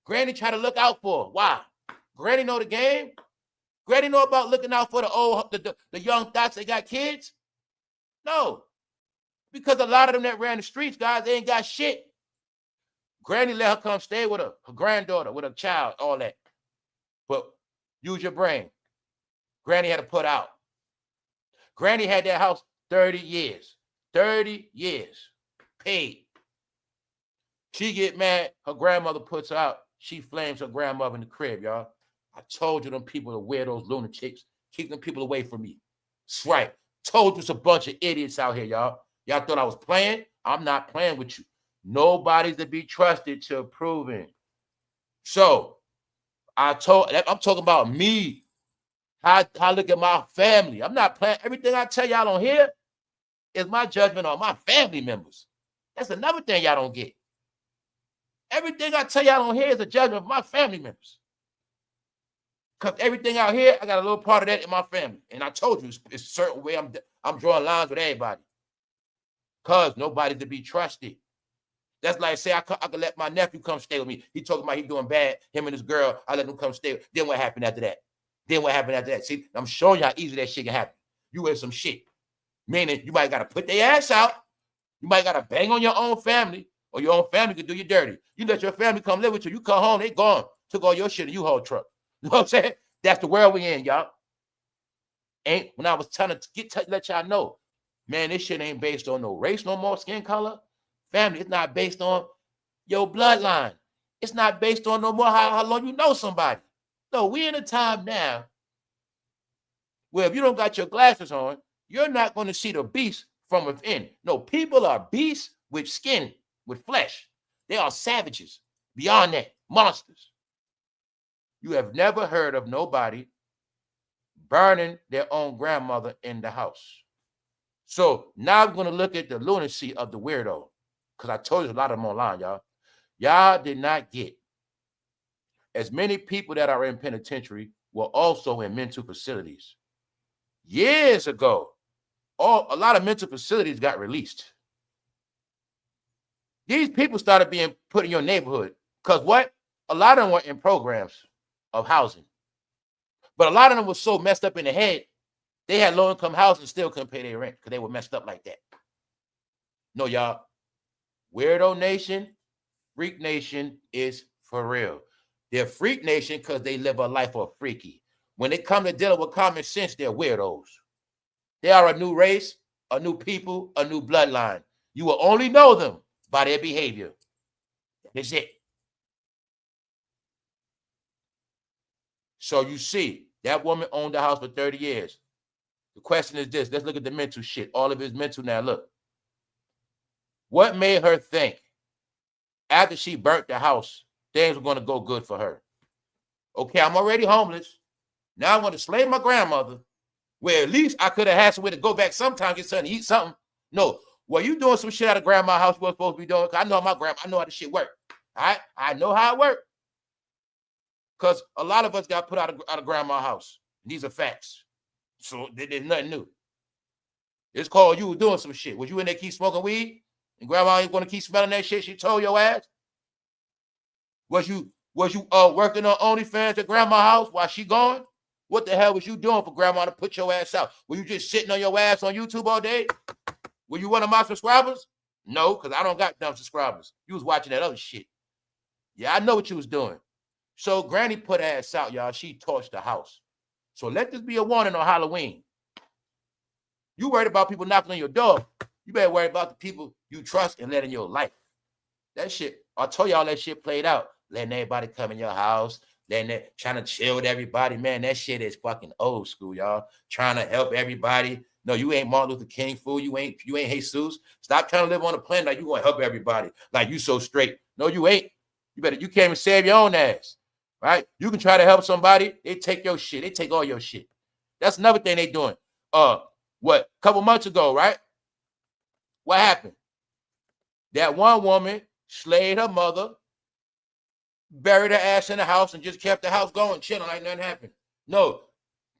Granny tried to look out for her. Why? Granny know the game. Granny know about looking out for the young thoughts that got kids? No. Because a lot of them that ran the streets, guys, they ain't got shit. Granny let her come stay with her granddaughter, with a child, all that. But use your brain. Granny had to put out. Granny had that house 30 years. 30 years. Paid. She get mad. Her grandmother puts her out. She flames her grandmother in the crib, y'all. I told you them people to wear those lunatics. Keep them people away from me. That's right. Told you it's a bunch of idiots out here, y'all. Y'all thought I was playing? I'm not playing with you. Nobody's to be trusted to proving. So I'm talking about me. How I look at my family. I'm not playing. Everything I tell y'all on here is my judgment on my family members. That's another thing y'all don't get. Everything I tell y'all on here is a judgment of my family members. Because everything out here, I got a little part of that in my family. And I told you, it's a certain way I'm drawing lines with everybody. Because nobody's to be trusted. That's like, say, I could let my nephew come stay with me. He talking about he doing bad, him and his girl. I let him come stay. Then what happened after that? See, I'm showing you how easy that shit can happen. You in some shit. Meaning, you might got to put their ass out. You might got to bang on your own family, or your own family could do you dirty. You let your family come live with you. You come home, they gone. Took all your shit in U-Haul truck. You know what I'm saying? That's the world we in, y'all. When I was trying to let y'all know, man, this shit ain't based on no race no more, skin color. Family, it's not based on your bloodline. It's not based on no more how long you know somebody. No, we in a time now where if you don't got your glasses on, you're not going to see the beast from within. No, people are beasts with skin, with flesh. They are savages. Beyond that, monsters. You have never heard of nobody burning their own grandmother in the house. So now I'm going to look at the lunacy of the weirdo. Because I told you a lot of them online, y'all. Y'all did not get as many people that are in penitentiary were also in mental facilities. Years ago, a lot of mental facilities got released. These people started being put in your neighborhood. Because what? A lot of them were in programs of housing. But a lot of them were so messed up in the head, they had low-income housing and still couldn't pay their rent because they were messed up like that. No, y'all. Weirdo Nation, Freak Nation is for real. They're Freak Nation because they live a life of freaky. When they come to dealing with common sense, they're weirdos. They are a new race, a new people, a new bloodline. You will only know them by their behavior. That's it. So you see, that woman owned the house for 30 years. The question is this. Let's look at the mental shit. All of it is mental now. Look. What made her think after she burnt the house, things were going to go good for her. Okay, I'm already homeless. Now I want to slay my grandmother, where at least I could have had somewhere to go back sometime, get something to eat something. No, well, you doing some shit out of grandma's house you wasn't supposed to be doing. I know my grandma, I know how this shit work. All right, I know how it work. Because a lot of us got put out of grandma's house. These are facts. So there's nothing new. It's called you were doing some shit. Was you in there keep smoking weed? And grandma ain't gonna keep smelling that shit she told your ass? Was you working on OnlyFans at grandma's house while she gone? What the hell was you doing for grandma to put your ass out? Were you just sitting on your ass on YouTube all day? Were you one of my subscribers? No, because I don't got dumb subscribers. You was watching that other shit. Yeah, I know what you was doing. So Granny put ass out, y'all. She torched the house. So let this be a warning on Halloween. You worried about people knocking on your door. You better worry about the people you trust and let in your life. That shit, I told y'all that shit played out. Letting everybody come in your house, trying to chill with everybody. Man, that shit is fucking old school, y'all. Trying to help everybody. No, you ain't Martin Luther King, fool. You ain't Jesus. Stop trying to live on the planet like you gonna help everybody. Like you so straight. No, you ain't. You can't even save your own ass. Right? You can try to help somebody, they take your shit. They take all your shit. That's another thing they doing. What? A couple months ago, right? What happened? That one woman slayed her mother, buried her ass in the house, and just kept the house going, chilling like nothing happened. No,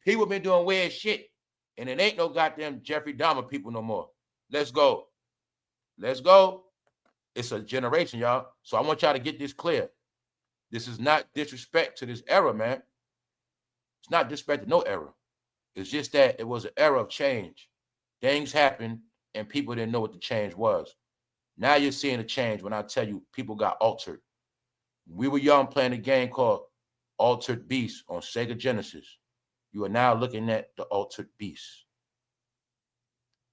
people been doing weird shit, and it ain't no goddamn Jeffrey Dahmer people no more. Let's go. Let's go. It's a generation, y'all. So I want y'all to get this clear. This is not disrespect to this era, man. It's not disrespect to no era. It's just that it was an era of change. Things happened, and people didn't know what the change was. Now you're seeing a change when I tell you people got altered. We were young playing a game called Altered Beast on Sega Genesis. You are now looking at the Altered Beast.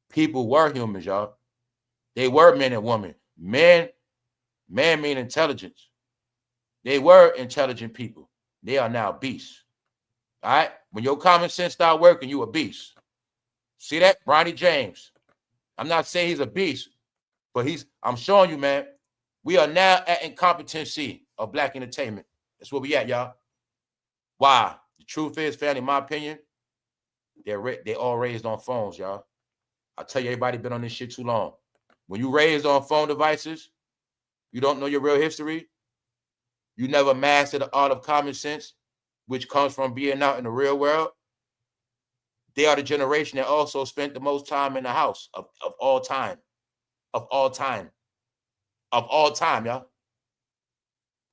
People were humans, y'all. They were men and women. Man mean intelligence. They were intelligent people. They are now beasts. All right? When your common sense start working, you a beast. See that? Bronny James. I'm not saying he's a beast, but I'm showing you, man, we are now at incompetency of black entertainment. That's where we at, y'all. Why? The truth is, family, in my opinion, they all raised on phones, y'all. I tell you, everybody been on this shit too long. When you raised on phone devices, you don't know your real history. You never mastered the art of common sense, which comes from being out in the real world. They are the generation that also spent the most time in the house of all time. Of all time. Of all time, y'all.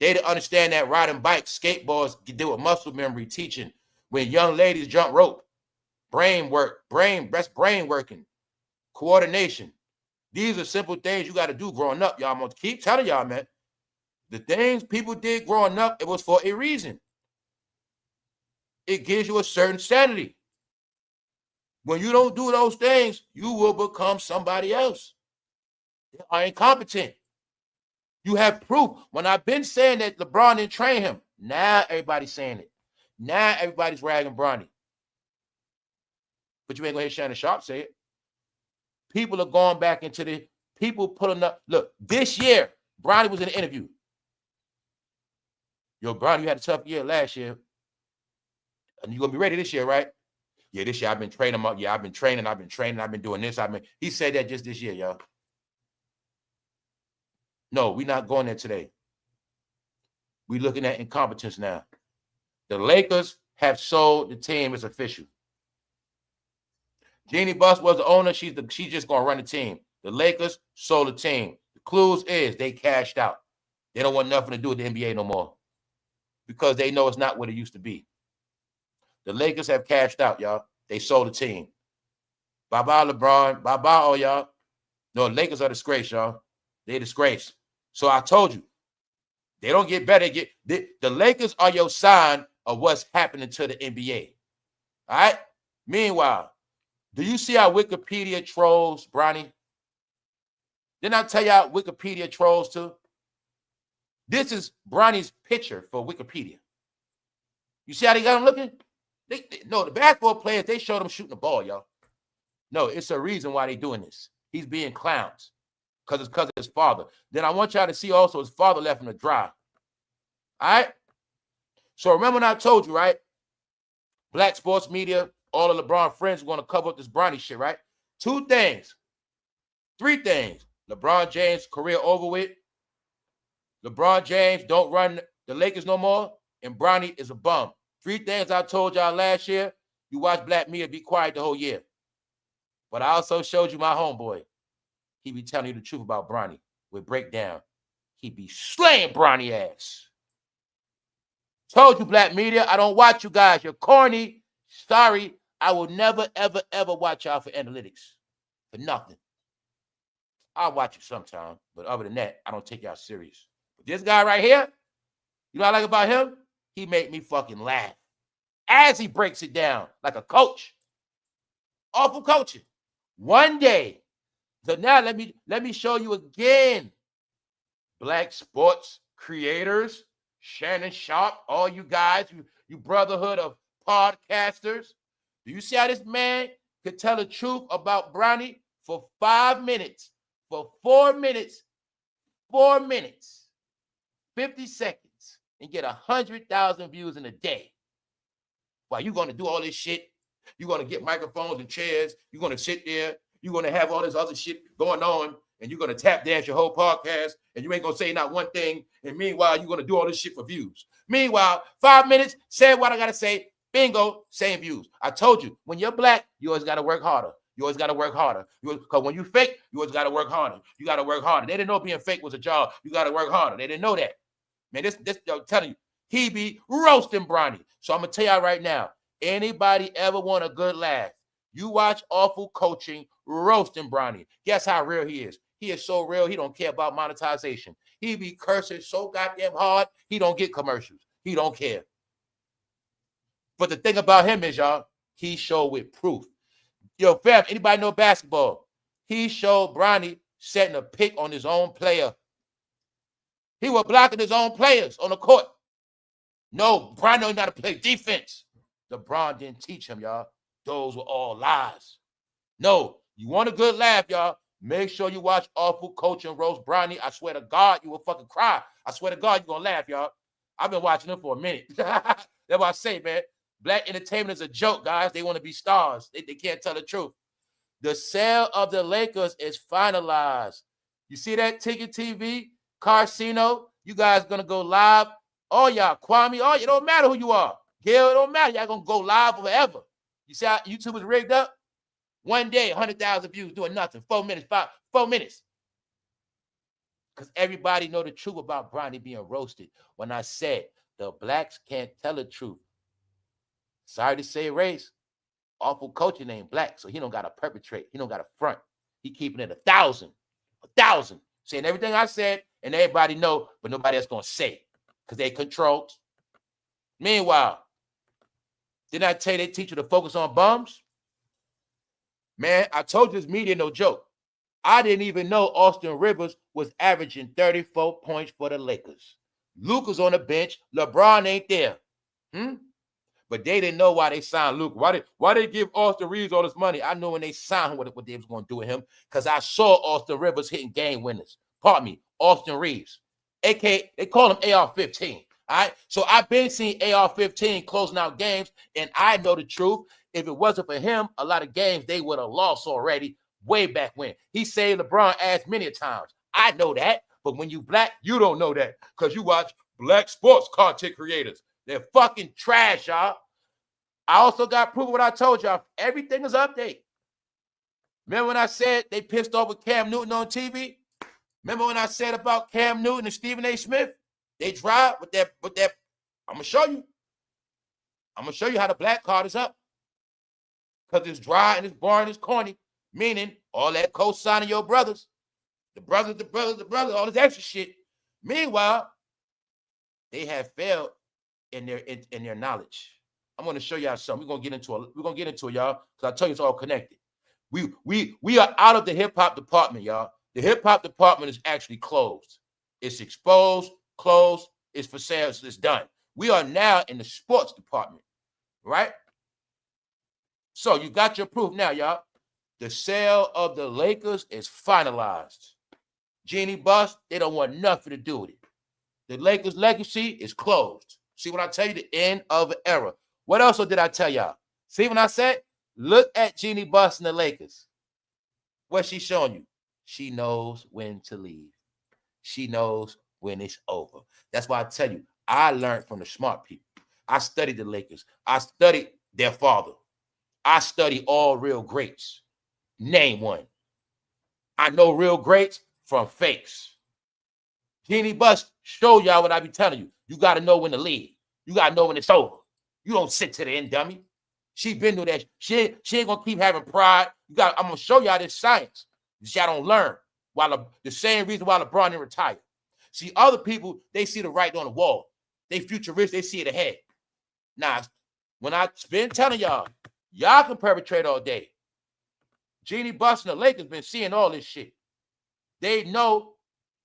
They didn't understand that riding bikes, skateboards, deal with muscle memory, teaching. When young ladies jump rope, brain working, coordination. These are simple things you got to do growing up, y'all. I'm going to keep telling y'all, man. The things people did growing up, it was for a reason. It gives you a certain sanity. When you don't do those things, you will become somebody else. They are incompetent. You have proof. When I've been saying that LeBron didn't train him, now everybody's saying it. Now everybody's ragging Bronny. But you ain't going to hear Shannon Sharp say it. People are going back into people pulling up. Look, this year, Bronny was in an interview. Yo, Bronny, you had a tough year last year. And you're going to be ready this year, right? Yeah, this year I've been training. Yeah, I've been training. I've been doing this. He said that just this year, y'all. No, we're not going there today. We're looking at incompetence now. The Lakers have sold the team. It's official. Jeannie Buss was the owner. She's just going to run the team. The Lakers sold the team. The clues is they cashed out. They don't want nothing to do with the NBA no more because they know it's not what it used to be. The Lakers have cashed out, y'all. They sold the team. Bye-bye, LeBron. Bye-bye, all y'all. No, the Lakers are disgrace, y'all. They disgrace. So I told you, they don't get better. The Lakers are your sign of what's happening to the NBA. All right? Meanwhile, do you see how Wikipedia trolls Bronny? Didn't I tell y'all Wikipedia trolls too? This is Bronny's picture for Wikipedia. You see how they got him looking? No, the basketball players, they showed him shooting the ball, y'all. No, it's a reason why they doing this. He's being clowns. because of his father. Then I want y'all to see also his father left him to dry. All right? So remember when I told you, right? Black sports media, all of LeBron friends are going to cover up this Bronny shit, right? 2 things. 3 things. LeBron James' career over with. LeBron James don't run the Lakers no more. And Bronny is a bum. 3 things I told y'all last year. You watch Black media, be quiet the whole year. But I also showed you my homeboy. He be telling you the truth about Bronny with breakdown. He be slaying Bronny ass. Told you, Black media, I don't watch you guys. You're corny. Sorry, I will never, ever, ever watch y'all for analytics. For nothing. I'll watch you sometime. But other than that, I don't take y'all serious. But this guy right here, you know what I like about him? He make me fucking laugh. As he breaks it down like a coach. Awful coaching. One day. So now let me show you again. Black sports creators, Shannon Sharpe, all you guys, you brotherhood of podcasters. Do you see how this man could tell the truth about Bronny for 5 minutes, for 4 minutes, 50 seconds, and get 100,000 views in a day? While you're going to do all this shit, you're going to get microphones and chairs, you're going to sit there, you're going to have all this other shit going on, and you're going to tap dance your whole podcast, and you ain't going to say not one thing, and meanwhile, you're going to do all this shit for views. Meanwhile, 5 minutes, say what I got to say, bingo, same views. I told you, when you're black, you always got to work harder. You always got to work harder. Because when you fake, you always got to work harder. You got to work harder. They didn't know being fake was a job. You got to work harder. They didn't know that. Man, this I'm telling you, he be roasting Bronny. So I'm going to tell y'all right now, anybody ever want a good laugh, you watch Awful Coaching roasting Bronny. Guess how real he is? He is so real, he don't care about monetization. He be cursing so goddamn hard, he don't get commercials. He don't care. But the thing about him is, y'all, he showed with proof. Yo, fam, anybody know basketball? He showed Bronny setting a pick on his own player. He was blocking his own players on the court. No, Bronny don't know how to play defense. LeBron didn't teach him, y'all. Those were all lies. No, you want a good laugh, y'all. Make sure you watch Awful Coaching roast Bronny. I swear to God, you will fucking cry. I swear to God, you're going to laugh, y'all. I've been watching them for a minute. That's what I say, man. Black entertainment is a joke, guys. They want to be stars. They can't tell the truth. The sale of the Lakers is finalized. You see that ticket TV, Casino? You guys going to go live. All y'all, Kwame, all you, don't matter who you are. Gail, it don't matter. Y'all going to go live forever. You see how YouTube is rigged up? One day, 100,000 views doing nothing. 4 minutes, 4 minutes. Because everybody know the truth about Bronny being roasted. When I said the blacks can't tell the truth. Sorry to say race. Awful Coaching ain't black, so he don't got to perpetrate. He don't got to front. He keeping it 1,000. 1,000. Saying everything I said, and everybody know, but nobody else going to say it. Because they controlled. Meanwhile, didn't I tell you they teach you to focus on bums? Man, I told you this media no joke. I didn't even know Austin Rivers was averaging 34 points for the Lakers. Luka's on the bench. LeBron ain't there. But they didn't know why they signed Luka. Why they give Austin Reeves all this money? I know when they signed him what they was going to do with him because I saw Austin Rivers hitting game winners. Pardon me, Austin Reeves. A.K.A. they call him AR-15. All right? So I've been seeing AR-15 closing out games, and I know the truth. If it wasn't for him, a lot of games they would have lost already way back when. He saved LeBron ass many times. I know that. But when you black, you don't know that because you watch black sports content creators. They're fucking trash, y'all. I also got proof of what I told y'all. Everything is updated. Remember when I said they pissed off with Cam Newton on TV? Remember when I said about Cam Newton and Stephen A. Smith? They drive with that. I'm going to show you. I'm going to show you how the black card is up. Because it's dry and it's boring and it's corny. Meaning all that co-signing your brothers. The brothers, all this extra shit. Meanwhile, they have failed in their knowledge. I'm going to show y'all something. We're going to get into it, y'all, because I tell you it's all connected. We are out of the hip-hop department, y'all. The hip-hop department is actually closed. It's exposed, closed, it's for sale, it's done. We are now in the sports department, right? So you got your proof now, y'all. The sale of the Lakers is finalized. Jeannie Buss, they don't want nothing to do with it. The Lakers' legacy is closed. See what I tell you? The end of an era. What else did I tell y'all? See when I said, look at Jeannie Buss and the Lakers. What's she showing you? She knows when to leave. She knows when it's over. That's why I tell you, I learned from the smart people. I studied the Lakers. I studied their father. I study all real greats. Name one. I know real greats from fakes. Jeannie Buss show y'all what I be telling you. You got to know when to leave. You got to know when it's over. You don't sit to the end, dummy. She been through that. She ain't going to keep having pride. I'm going to show y'all this science. Y'all don't learn. The same reason why LeBron didn't retire. See, other people, they see the writing on the wall. They futuristic, they see it ahead. Now, when I been telling y'all can perpetrate all day. Jeannie Buss and the Lakers been seeing all this shit. They know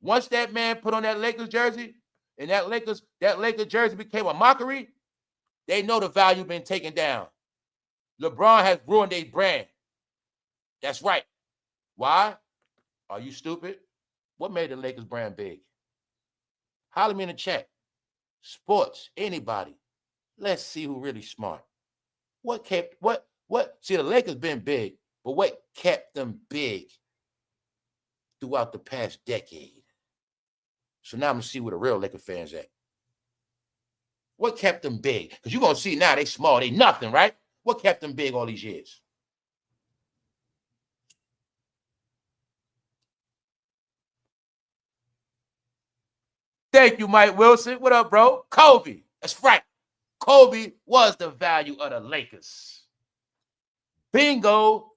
once that man put on that Lakers jersey and that Lakers jersey became a mockery, they know the value been taken down. LeBron has ruined their brand. That's right. Why? Are you stupid? What made the Lakers brand big? Holler me in the chat. Sports, anybody. Let's see who really smart. See, the Lakers been big, but what kept them big throughout the past decade? So now I'm going to see where the real Laker fans at. What kept them big? Because you're going to see now they small, they nothing, right? What kept them big all these years? Thank you, Mike Wilson. What up, bro? Kobe. That's right. Kobe was the value of the Lakers. Bingo.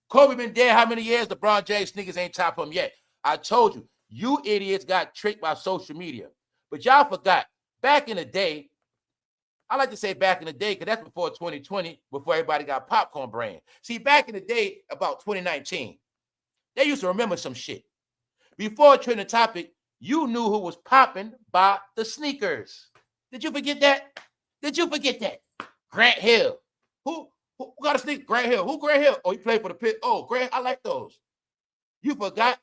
Kobe been dead how many years? LeBron James sneakers ain't top him yet. I told you, you idiots got tricked by social media. But y'all forgot, back in the day, I like to say back in the day because that's before 2020, before everybody got popcorn brain. See, back in the day, about 2019, they used to remember some shit. Before trending topic, you knew who was popping by the sneakers. Did you forget that? Grant Hill. Who got a sneaker? Grant Hill. Who Grant Hill? Oh, he played for the Pit. Oh, Grant, I like those. You forgot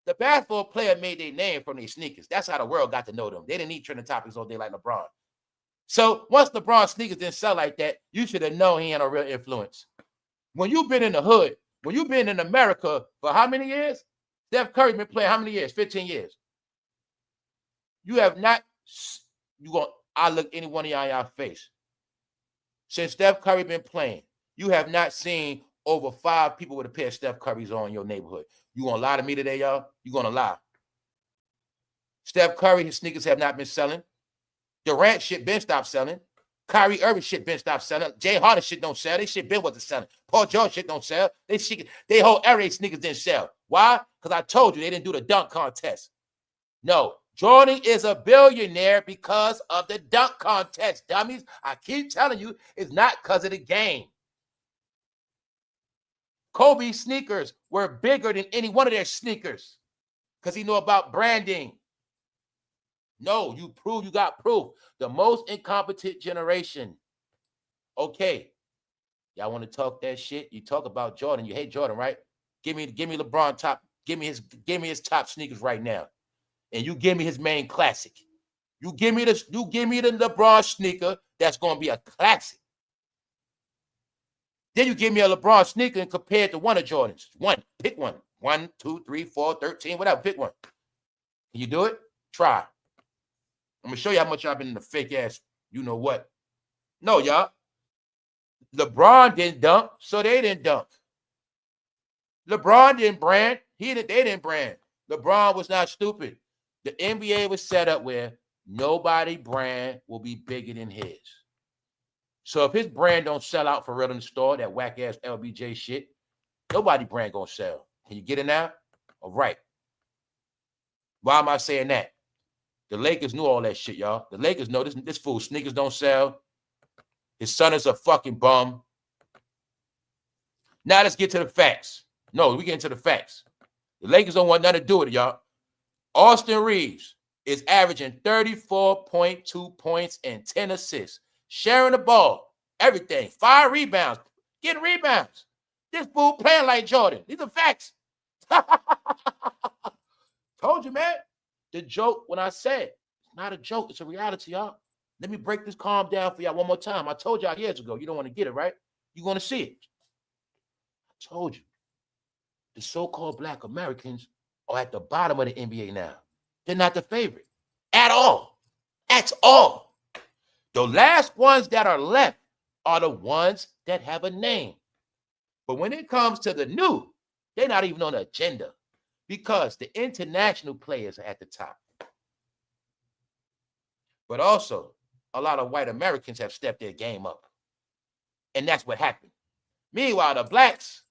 the basketball player made their name from their sneakers. That's how the world got to know them. They didn't need trending topics all day like LeBron. So once LeBron sneakers didn't sell like that, you should have known he had a real influence. When you've been in the hood, when you've been in America for how many years? Steph Curry been playing how many years? 15 years. You have not, I look any one of y'all in y'all face. Since Steph Curry been playing, you have not seen over 5 people with a pair of Steph Currys on in your neighborhood. You gonna lie to me today, y'all? You gonna lie. Steph Curry, his sneakers have not been selling. Durant shit been stopped selling. Kyrie Irving shit been stopped selling. Jay Harden shit don't sell. They shit been wasn't selling. Paul George shit don't sell. They whole area sneakers didn't sell. Why? Because I told you they didn't do the dunk contest. No. Jordan is a billionaire because of the dunk contest, dummies. I keep telling you, it's not because of the game. Kobe's sneakers were bigger than any one of their sneakers because he knew about branding. No, you got proof. The most incompetent generation. Okay. Y'all want to talk that shit? You talk about Jordan. You hate Jordan, right? Give me LeBron top. Give me his top sneakers right now. And you give me his main classic. You give me the LeBron sneaker that's going to be a classic. Then you give me a LeBron sneaker and compare it to one of Jordan's. Pick one. 1, 2, 3, 4, 13, whatever. Pick one. Can you do it? Try. I'm going to show you how much I've been in the fake ass, you know what. No, y'all. LeBron didn't dunk, so they didn't dunk. LeBron didn't brand. They didn't brand. LeBron was not stupid. The NBA was set up where nobody brand will be bigger than his. So if his brand don't sell out for real in the store, that whack-ass LBJ shit, nobody brand gonna sell. Can you get it now? All right. Why am I saying that? The Lakers knew all that shit, y'all. The Lakers know this fool sneakers don't sell. His son is a fucking bum. Now let's get to the facts. No, we get into the facts. The Lakers don't want nothing to do with it, y'all. Austin Reeves is averaging 34.2 points and 10 assists. Sharing the ball. Everything. 5 rebounds. Getting rebounds. This fool playing like Jordan. These are facts. Told you, man. The joke when I said it's not a joke, it's a reality, y'all. Let me break this calm down for y'all one more time. I told y'all years ago, you don't want to get it, right? You're going to see it. I told you. The so-called Black Americans are at the bottom of the NBA now. They're not the favorite at all. At all. The last ones that are left are the ones that have a name. But when it comes to the new, they're not even on the agenda because the international players are at the top. But also, a lot of white Americans have stepped their game up. And that's what happened. Meanwhile, the blacks,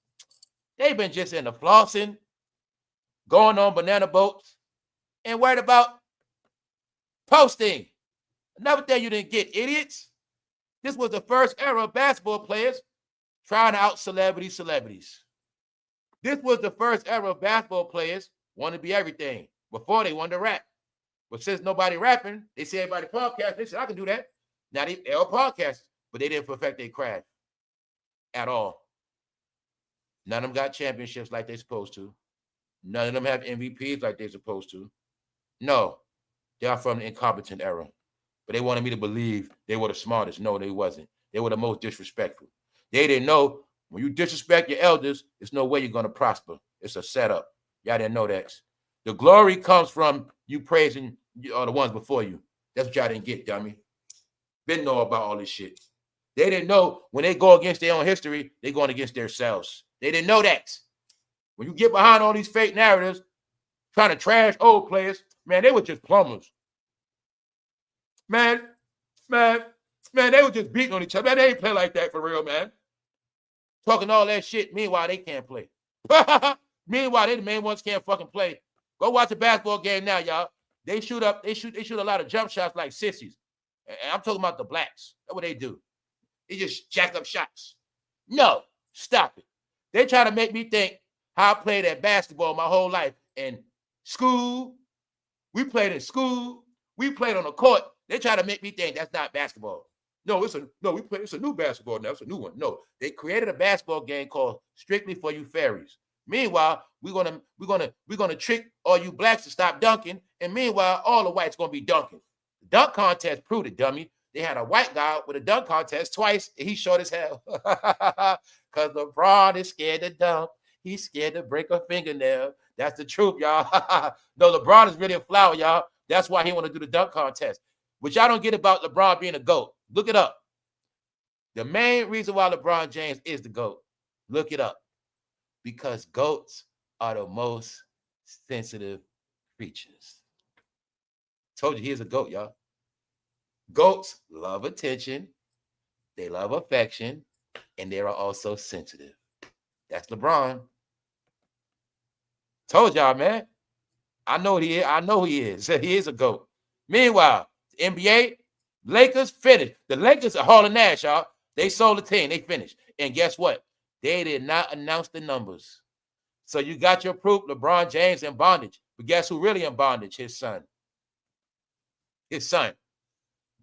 they've been just in the flossing, going on banana boats, and worried about posting. Another thing you didn't get, idiots. This was the first era of basketball players trying to out celebrities. This was the first era of basketball players wanting to be everything. Before they wanted to rap. But since nobody rapping, they say everybody podcast. They said, I can do that. Now they all podcasters, but they didn't perfect their craft at all. None of them got championships like they're supposed to. None of them have MVPs like they're supposed to. No, they are from the incompetent era. But they wanted me to believe they were the smartest. No, they wasn't. They were the most disrespectful. They didn't know when you disrespect your elders, there's no way you're going to prosper. It's a setup. Y'all didn't know that. The glory comes from you praising the ones before you. That's what y'all didn't get, dummy. Didn't know about all this shit. They didn't know when they go against their own history, they're going against themselves. They didn't know that. When you get behind all these fake narratives, trying to trash old players, man, they were just plumbers. Man, they were just beating on each other. Man, they ain't play like that for real, man. Talking all that shit. Meanwhile, they can't play. Meanwhile, they the main ones can't fucking play. Go watch a basketball game now, y'all. They shoot a lot of jump shots like sissies. And I'm talking about the blacks. That's what they do. They just jack up shots. No, stop it. They try to make me think how I played at basketball my whole life. In school, we played in school. We played on the court. They try to make me think that's not basketball. It's a new basketball now. It's a new one. No, they created a basketball game called Strictly for You Fairies. Meanwhile, we're gonna trick all you blacks to stop dunking, and meanwhile, all the whites gonna be dunking. The dunk contest proved it, dummy. They had a white guy with a dunk contest twice, and he short as hell. Because LeBron is scared to dunk. He's scared to break a fingernail. That's the truth, y'all. No, LeBron is really a flower, y'all. That's why he want to do the dunk contest. Which y'all don't get about LeBron being a GOAT. Look it up. The main reason why LeBron James is the GOAT, look it up. Because goats are the most sensitive creatures. Told you he's a GOAT, y'all. Goats love attention, they love affection, and they are also sensitive. That's LeBron. Told y'all, man. I know he is. He is a GOAT. Meanwhile, the NBA, Lakers finished. The Lakers are hauling ass, y'all. They sold the team. They finished. And guess what? They did not announce the numbers. So you got your proof, LeBron James in bondage. But guess who really in bondage? His son. His son.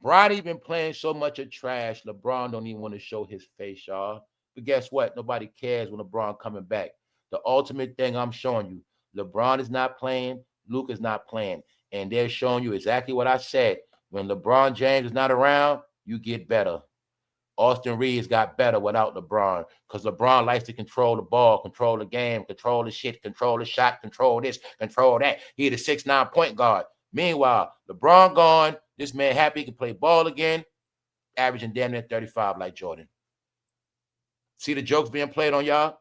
Bronny been playing so much of trash, LeBron don't even want to show his face, y'all. But guess what? Nobody cares when LeBron coming back. The ultimate thing I'm showing you, LeBron is not playing, Luke is not playing. And they're showing you exactly what I said. When LeBron James is not around, you get better. Austin Reeves got better without LeBron because LeBron likes to control the ball, control the game, control the shit, control the shot, control this, control that. He's the 6'9" point guard. Meanwhile, LeBron gone. This man happy he can play ball again, averaging damn near 35 like Jordan. See the jokes being played on y'all?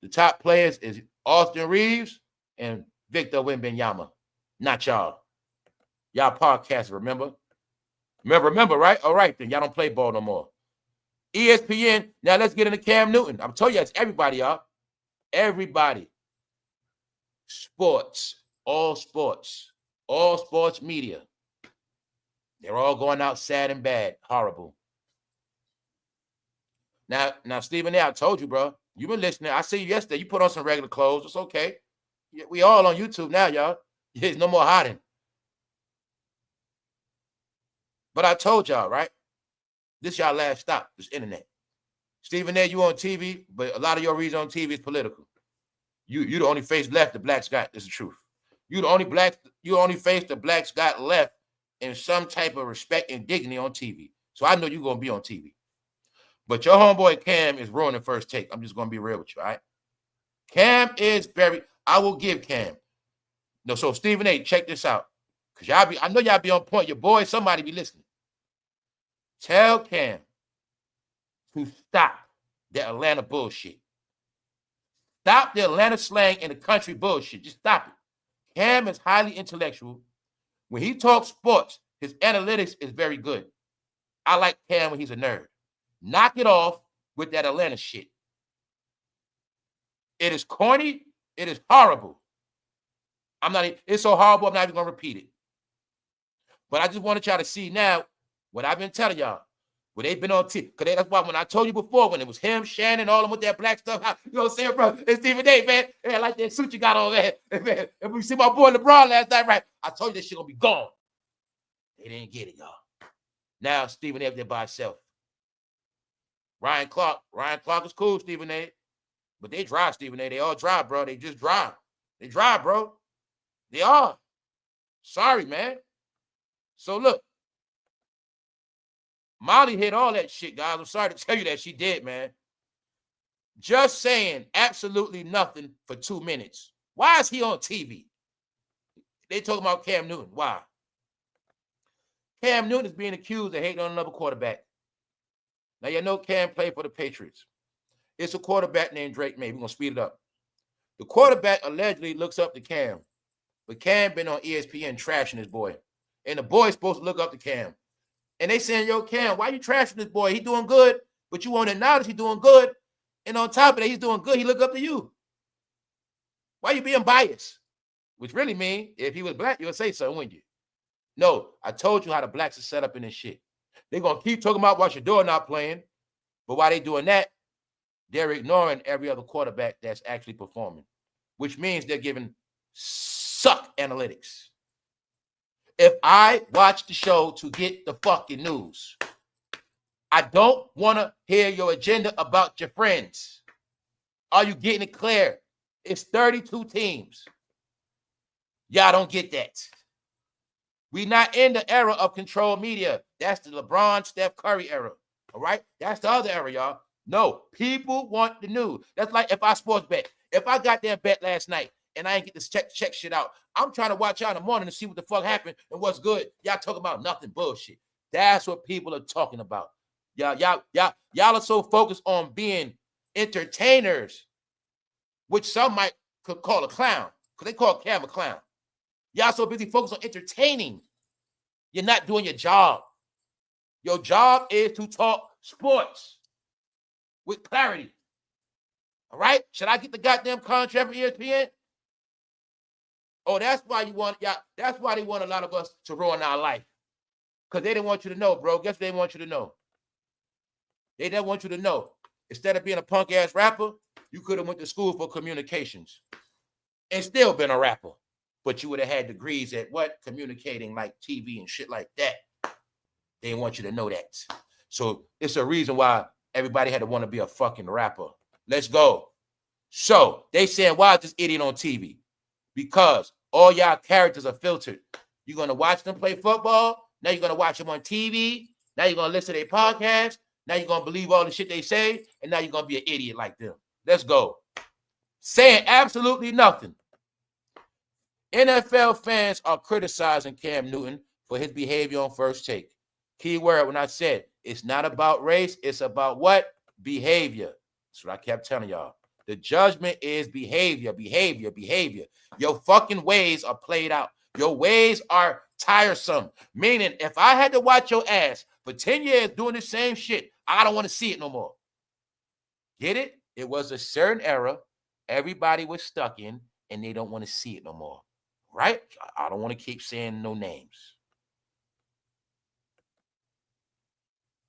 The top players is Austin Reeves and Victor Wembanyama. Not y'all. Y'all podcasters, remember? Remember, right? All right, then. Y'all don't play ball no more. ESPN. Now let's get into Cam Newton. I'm telling you, it's everybody, y'all. Everybody. Sports. All sports media. They're all going out sad and bad. Horrible. Now, Stephen A., I told you, bro. You've been listening. I see you yesterday. You put on some regular clothes. It's okay. We all on YouTube now, y'all. There's no more hiding. But I told y'all, right? This y'all last stop, this internet. Stephen A., you on TV, but a lot of your reason on TV is political. You the only face left the blacks got. This is the truth. You only face the blacks got left in some type of respect and dignity on TV. So I know you're gonna be on TV. But your homeboy Cam is ruining First Take. I'm just gonna be real with you, all right? Cam is very. I will give Cam. No, so Stephen A, check this out. Cause I know y'all be on point. Your boy, somebody be listening. Tell Cam to stop the Atlanta bullshit. Stop the Atlanta slang and the country bullshit. Just stop it. Cam is highly intellectual. When he talks sports, his analytics is very good. I like Cam when he's a nerd. Knock it off with that Atlanta shit. It is corny. It is horrible. It's so horrible, I'm not even going to repeat it. But I just wanted y'all to see now what I've been telling y'all. When they've been on TV. Because that's why when I told you before, when it was him, Shannon, all of them with that black stuff, you know what I'm saying, bro? It's Stephen A, man. Yeah, like that suit you got on there. Man, if we see my boy LeBron last night, right? I told you this shit going to be gone. They didn't get it, y'all. Now Stephen A up there by himself. Ryan Clark is cool, Stephen A. But they drive, Stephen A. They all drive, bro. They just drive. They drive, bro. They are. Sorry, man. So look. Molly hit all that shit, guys. I'm sorry to tell you that she did, man. Just saying absolutely nothing for 2 minutes. Why is he on TV? They talking about Cam Newton. Why? Cam Newton is being accused of hating on another quarterback. Now, you know Cam played for the Patriots. It's a quarterback named Drake May. We're going to speed it up. The quarterback allegedly looks up to Cam. But Cam been on ESPN trashing his boy. And the boy's supposed to look up to Cam. And they saying, yo, Cam, why you trashing this boy? He doing good, but you won't acknowledge he doing good. And on top of that, he's doing good. He look up to you. Why you being biased? Which really mean, if he was black, you'll say something, wouldn't you? No, I told you how the blacks are set up in this shit. They're going to keep talking about why Shador not playing. But while they doing that, they're ignoring every other quarterback that's actually performing, which means they're giving suck analytics. If I watch the show to get the fucking news, I don't want to hear your agenda about your friends. Are you getting it clear? It's 32 teams. Y'all don't get that. We not in the era of control media. That's the LeBron, Steph Curry era. All right? That's the other era, y'all. No, people want the news. That's like if I sports bet. If I got that bet last night and I ain't get to check shit out, I'm trying to watch out in the morning to see what the fuck happened and what's good. Y'all talking about nothing bullshit. That's what people are talking about. Y'all are so focused on being entertainers, which some might could call a clown, because they call Cam a clown. Y'all so busy focused on entertaining. You're not doing your job. Your job is to talk sports with clarity. All right? Should I get the goddamn contract for ESPN? Oh, that's why you want, yeah, that's why they want a lot of us to ruin our life. Because they didn't want you to know, bro. Guess what they want you to know? They didn't want you to know. Instead of being a punk-ass rapper, you could have went to school for communications and still been a rapper. But you would have had degrees at what? Communicating, like TV and shit like that. They didn't want you to know that. So it's a reason why everybody had to want to be a fucking rapper. Let's go. So they saying, why is this idiot on TV? Because all y'all characters are filtered. You're going to watch them play football. Now you're going to watch them on TV. Now you're going to listen to their podcast. Now you're going to believe all the shit they say. And now you're going to be an idiot like them. Let's go. Saying absolutely nothing. NFL fans are criticizing Cam Newton for his behavior on First Take. Key word when I said it's not about race, it's about what? Behavior. That's what I kept telling y'all. The judgment is behavior. Your fucking ways are played out. Your ways are tiresome. Meaning, if I had to watch your ass for 10 years doing the same shit, I don't want to see it no more. Get it? It was a certain era everybody was stuck in, and they don't want to see it no more. Right? I don't want to keep saying no names.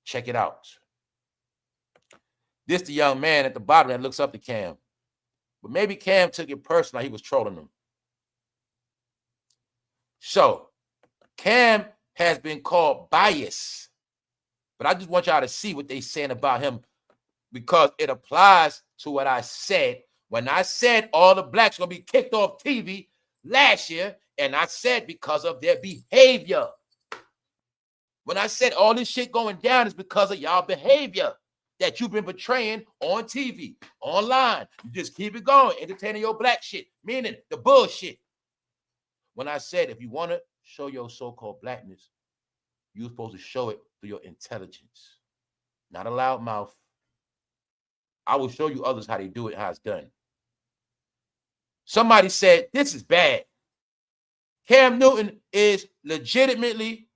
Check it out. This the young man at the bottom that looks up to Cam. But maybe Cam took it personal. He was trolling him. So, Cam has been called biased. But I just want y'all to see what they're saying about him because it applies to what I said When I said all the blacks gonna be kicked off TV last year, and I said because of their behavior. When I said all this shit going down is because of y'all behavior that you've been portraying on TV, online. You just keep it going, entertaining your black shit, meaning the bullshit. When I said if you want to show your so-called blackness, you're supposed to show it through your intelligence, not a loud mouth. I will show you others how they do it, how it's done. Somebody said, this is bad. Cam Newton is legitimately,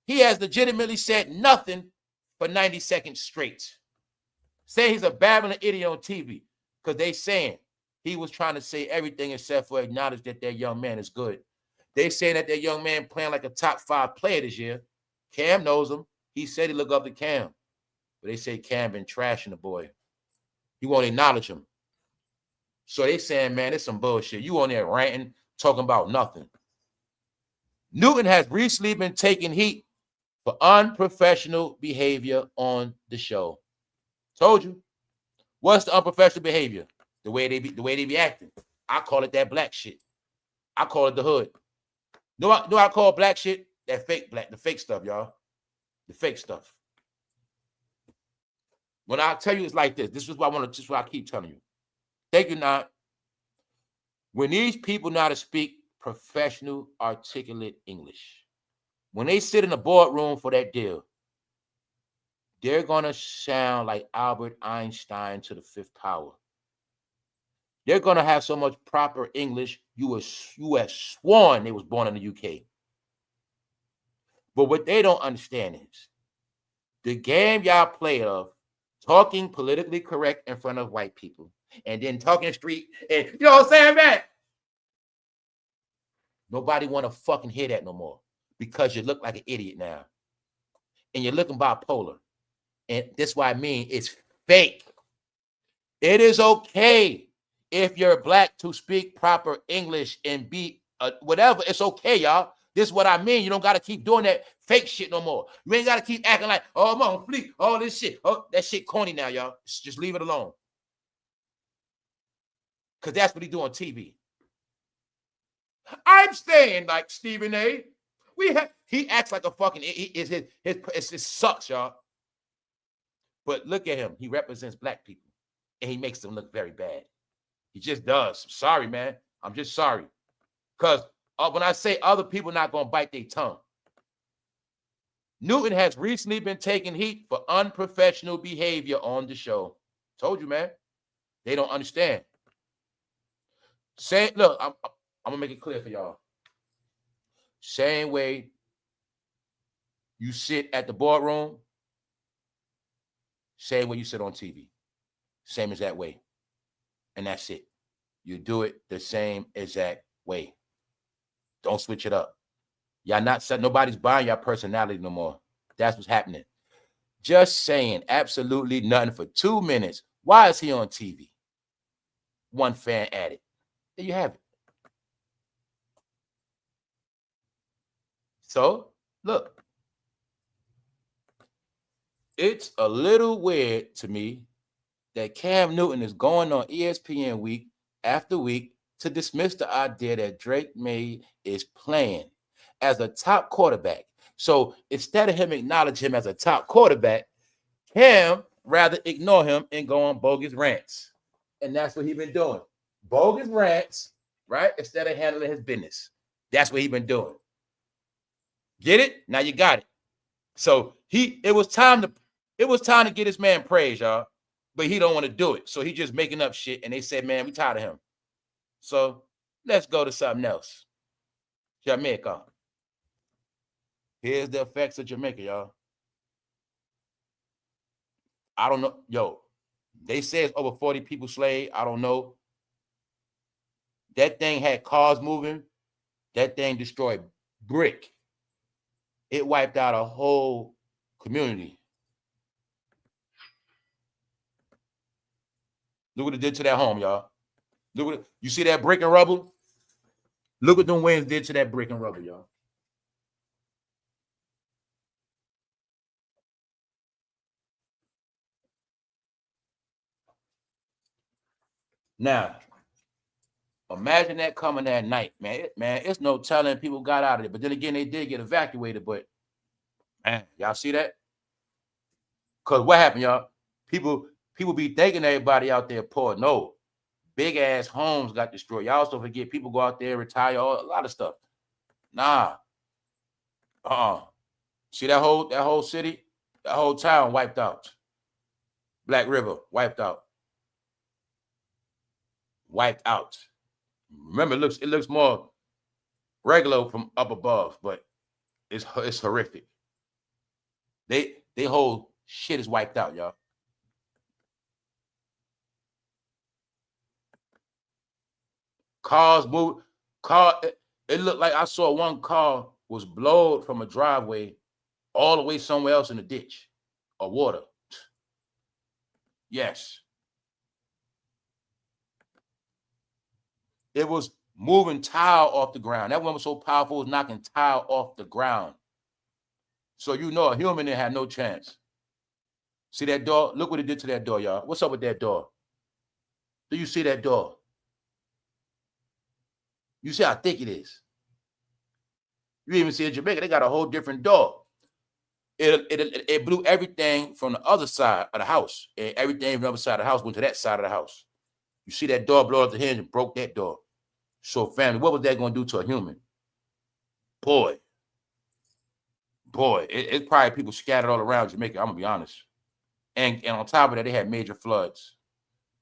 he has legitimately said nothing for 90 seconds straight. Saying he's a babbling idiot on TV because they saying he was trying to say everything except for acknowledge that their young man is good. They saying that their young man playing like a top 5 player this year. Cam knows him. He said he look up to Cam. But they say Cam been trashing the boy. He won't acknowledge him. So they saying, man, it's some bullshit. You on there ranting, talking about nothing. Newton has recently been taking heat for unprofessional behavior on the show. Told you. What's the unprofessional behavior? The way they be acting. I call it that black shit. I call it the hood. No, I call black shit that fake black, the fake stuff, y'all. The fake stuff. When I tell you it's like this, this is what I want to, just what I keep telling you. Thank you, not. When these people know how to speak professional, articulate English, when they sit in the boardroom for that deal, they're gonna sound like Albert Einstein to the 5th power. They're gonna have so much proper English, you have sworn they was born in the UK. But what they don't understand is the game y'all play of talking politically correct in front of white people and then talking street, and you know what I'm saying, man? Nobody want to fucking hear that no more because you look like an idiot now. And you're looking bipolar. And that's why I mean it's fake. It is okay if you're black to speak proper English and be whatever. It's okay, y'all. This is what I mean. You don't got to keep doing that fake shit no more. You ain't got to keep acting like, oh, I'm on fleek, all this shit. Oh, that shit corny now, y'all. Just leave it alone. Because that's what he do on TV. I'm saying, like Stephen A. He acts like a fucking, it sucks, y'all. But look at him. He represents black people. And he makes them look very bad. He just does. Sorry, man. I'm just sorry. Because when I say other people not going to bite their tongue. Newton has recently been taking heat for unprofessional behavior on the show. Told you, man. They don't understand. Look, I'm going to make it clear for y'all. Same way you sit at the boardroom, same way you sit on TV. Same as that way. And that's it. You do it the same exact way. Don't switch it up. Y'all not nobody's buying your personality no more. That's what's happening. Just saying absolutely nothing for 2 minutes. Why is he on TV? One fan added. There you have it. So, look. It's a little weird to me that Cam Newton is going on ESPN week after week to dismiss the idea that Drake May is playing as a top quarterback. So instead of him acknowledge him as a top quarterback, Cam rather ignore him and go on bogus rants. And that's what he's been doing. Bogus rants, right? Instead of handling his business. That's what he's been doing. Get it? Now you got it. So it was time to get this man praise, y'all. But he don't want to do it. So he just making up shit. And they said, man, we tired of him. So let's go to something else. Jamaica. Here's the effects of Jamaica, y'all. I don't know. Yo, they say it's over 40 people slayed. I don't know. That thing had cars moving. That thing destroyed brick. It wiped out a whole community. Look what it did to that home, y'all. Look what you see that brick and rubble? Look what them winds did to that brick and rubble, y'all. Now, imagine that coming that night, man. It's no telling people got out of it. But then again, they did get evacuated. But man, y'all see that? Because what happened, y'all? People be thinking everybody out there poor. No, big ass homes got destroyed. Y'all also forget people go out there, retire, a lot of stuff. Nah. See that whole city, that whole town wiped out. Black River wiped out. Wiped out. Remember, it looks more regular from up above, but it's horrific. They whole shit is wiped out, y'all. Cars move. It looked like I saw one car was blowed from a driveway all the way somewhere else in the ditch or water. Yes. It was moving tile off the ground. That one was so powerful, it was knocking tile off the ground. So you know a human had no chance. See that door? Look what it did to that door, y'all. What's up with that door? Do you see that door? You see how thick it is. You even see in Jamaica, they got a whole different door. It blew everything from the other side of the house. And everything from the other side of the house went to that side of the house. You see that door blow up the hinge and broke that door. So family, what was that going to do to a human? Boy, it's probably people scattered all around Jamaica. I'm going to be honest. And on top of that, they had major floods.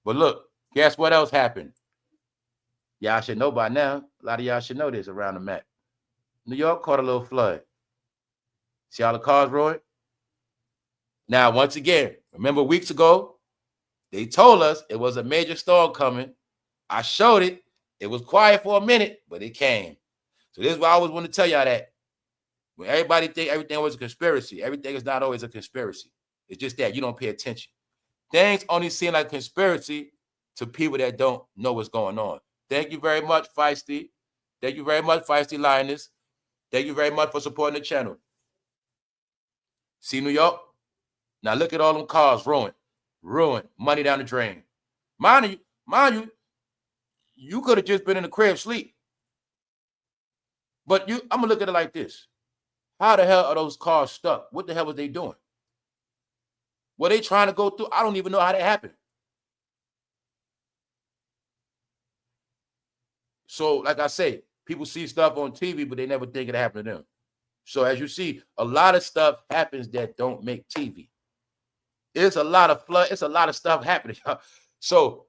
But look, guess what else happened? Y'all should know by now. A lot of y'all should know this around the map. New York caught a little flood. See all the cars ruined? Now, once again, remember weeks ago, they told us it was a major storm coming. I showed it. It was quiet for a minute, but it came. So this is why I always want to tell y'all that. When everybody think everything was a conspiracy, everything is not always a conspiracy. It's just that you don't pay attention. Things only seem like conspiracy to people that don't know what's going on. Thank you very much, Feisty. Thank you very much, Feisty Lioness. Thank you very much for supporting the channel. See New York? Now look at all them cars ruined, money down the drain. Mind you, you could have just been in the crib sleep. But I'm gonna look at it like this. How the hell are those cars stuck? What the hell was they doing? Were they trying to go through? I don't even know how that happened. So, like I say, people see stuff on TV, but they never think it happened to them. So as you see, a lot of stuff happens that don't make TV. It's a lot of flood. It's a lot of stuff happening. So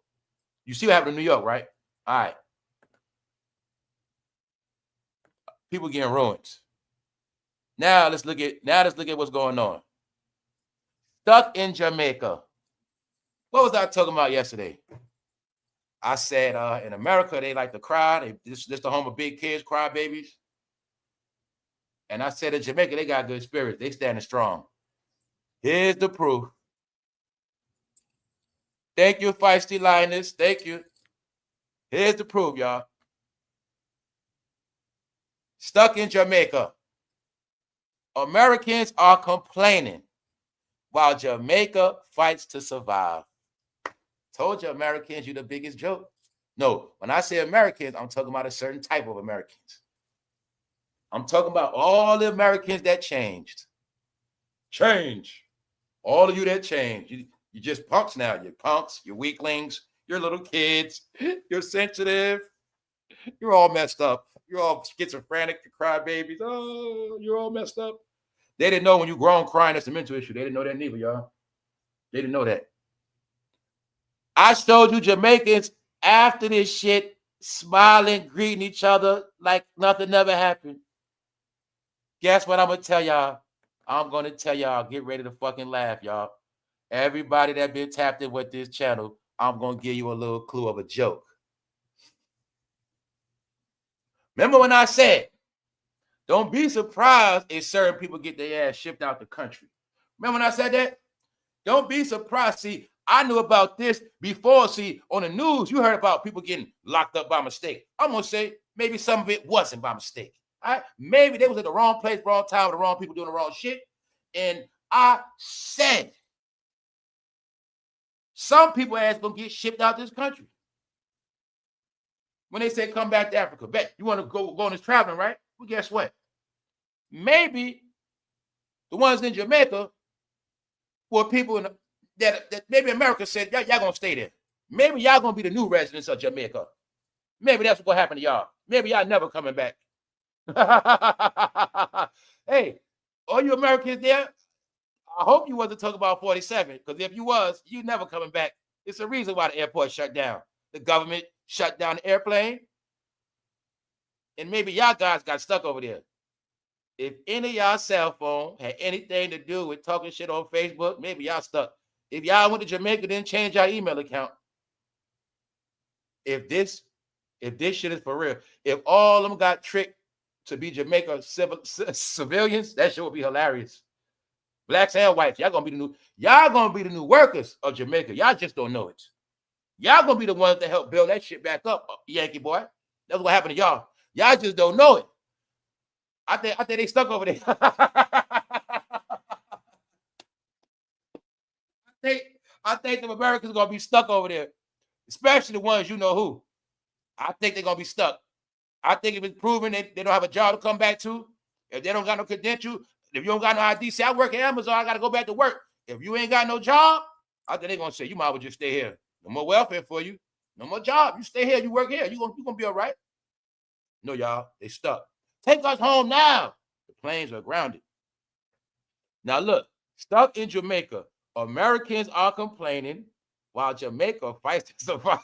you see what happened in New York, right? All right. People getting ruined. Now let's look at what's going on. Stuck in Jamaica. What was I talking about yesterday? I said in America they like to cry. This the home of big kids, cry babies. And I said in Jamaica they got good spirits. They standing strong. Here's the proof. Thank you, Feisty Lioness. Thank you. Here's the proof, y'all. Stuck in Jamaica. Americans are complaining while Jamaica fights to survive. Told you Americans, you the biggest joke. No, when I say Americans, I'm talking about a certain type of Americans. I'm talking about all the Americans that changed. Change. All of you that changed. You're just punks now. You're punks, you're weaklings, you're little kids, you're sensitive, you're all messed up. You're all schizophrenic, you cry babies. Oh, you're all messed up. They didn't know when you grown crying, that's a mental issue. They didn't know that neither, y'all. They didn't know that. I showed you Jamaicans after this shit smiling, greeting each other like nothing never happened. Guess what I'm going to tell y'all? I'm going to tell y'all, get ready to fucking laugh, y'all. Everybody that been tapped in with this channel, I'm going to give you a little clue of a joke. Remember when I said, don't be surprised if certain people get their ass shipped out the country. Remember when I said that? Don't be surprised. See, I knew about this before. See, on the news, you heard about people getting locked up by mistake. I'm going to say maybe some of it wasn't by mistake. All right? Maybe they was at the wrong place, wrong time, with the wrong people doing the wrong shit. And I said, some people ass going to get shipped out this country. when they say come back to Africa, bet you want to go on this traveling, right? Well, guess what? Maybe the ones in Jamaica were people that maybe America said, y'all gonna stay there. Maybe y'all gonna be the new residents of Jamaica. Maybe that's what's gonna happen to y'all. Maybe y'all never coming back. Hey, all you Americans there, I hope you wasn't talking about 47, because if you was, you never coming back. It's a reason why the airport shut down. The government shut down the airplane, and maybe y'all guys got stuck over there. If any of y'all cell phone had anything to do with talking shit on Facebook, maybe y'all stuck. If y'all went to Jamaica, didn't change your email account. If this shit is for real, if all of them got tricked to be Jamaica civilians, that shit would be hilarious. Blacks and whites, y'all gonna be the new workers of Jamaica. Y'all just don't know it. Y'all gonna be the ones that help build that shit back up, Yankee boy. That's what happened to y'all. Y'all just don't know it. I think they stuck over there. I think the Americans are gonna be stuck over there, especially the ones you know who. I think they're gonna be stuck. I think if it's proven they don't have a job to come back to, if they don't got no credential, if you don't got no ID, say I work at Amazon, I gotta go back to work. If you ain't got no job, I think they're gonna say you might as well just stay here. No more welfare for you, no more job. You stay here, you work here, you gonna be all right. No, y'all, they stuck. Take us home now. The planes are grounded. Now look, stuck in Jamaica, Americans are complaining while Jamaica fights to survive.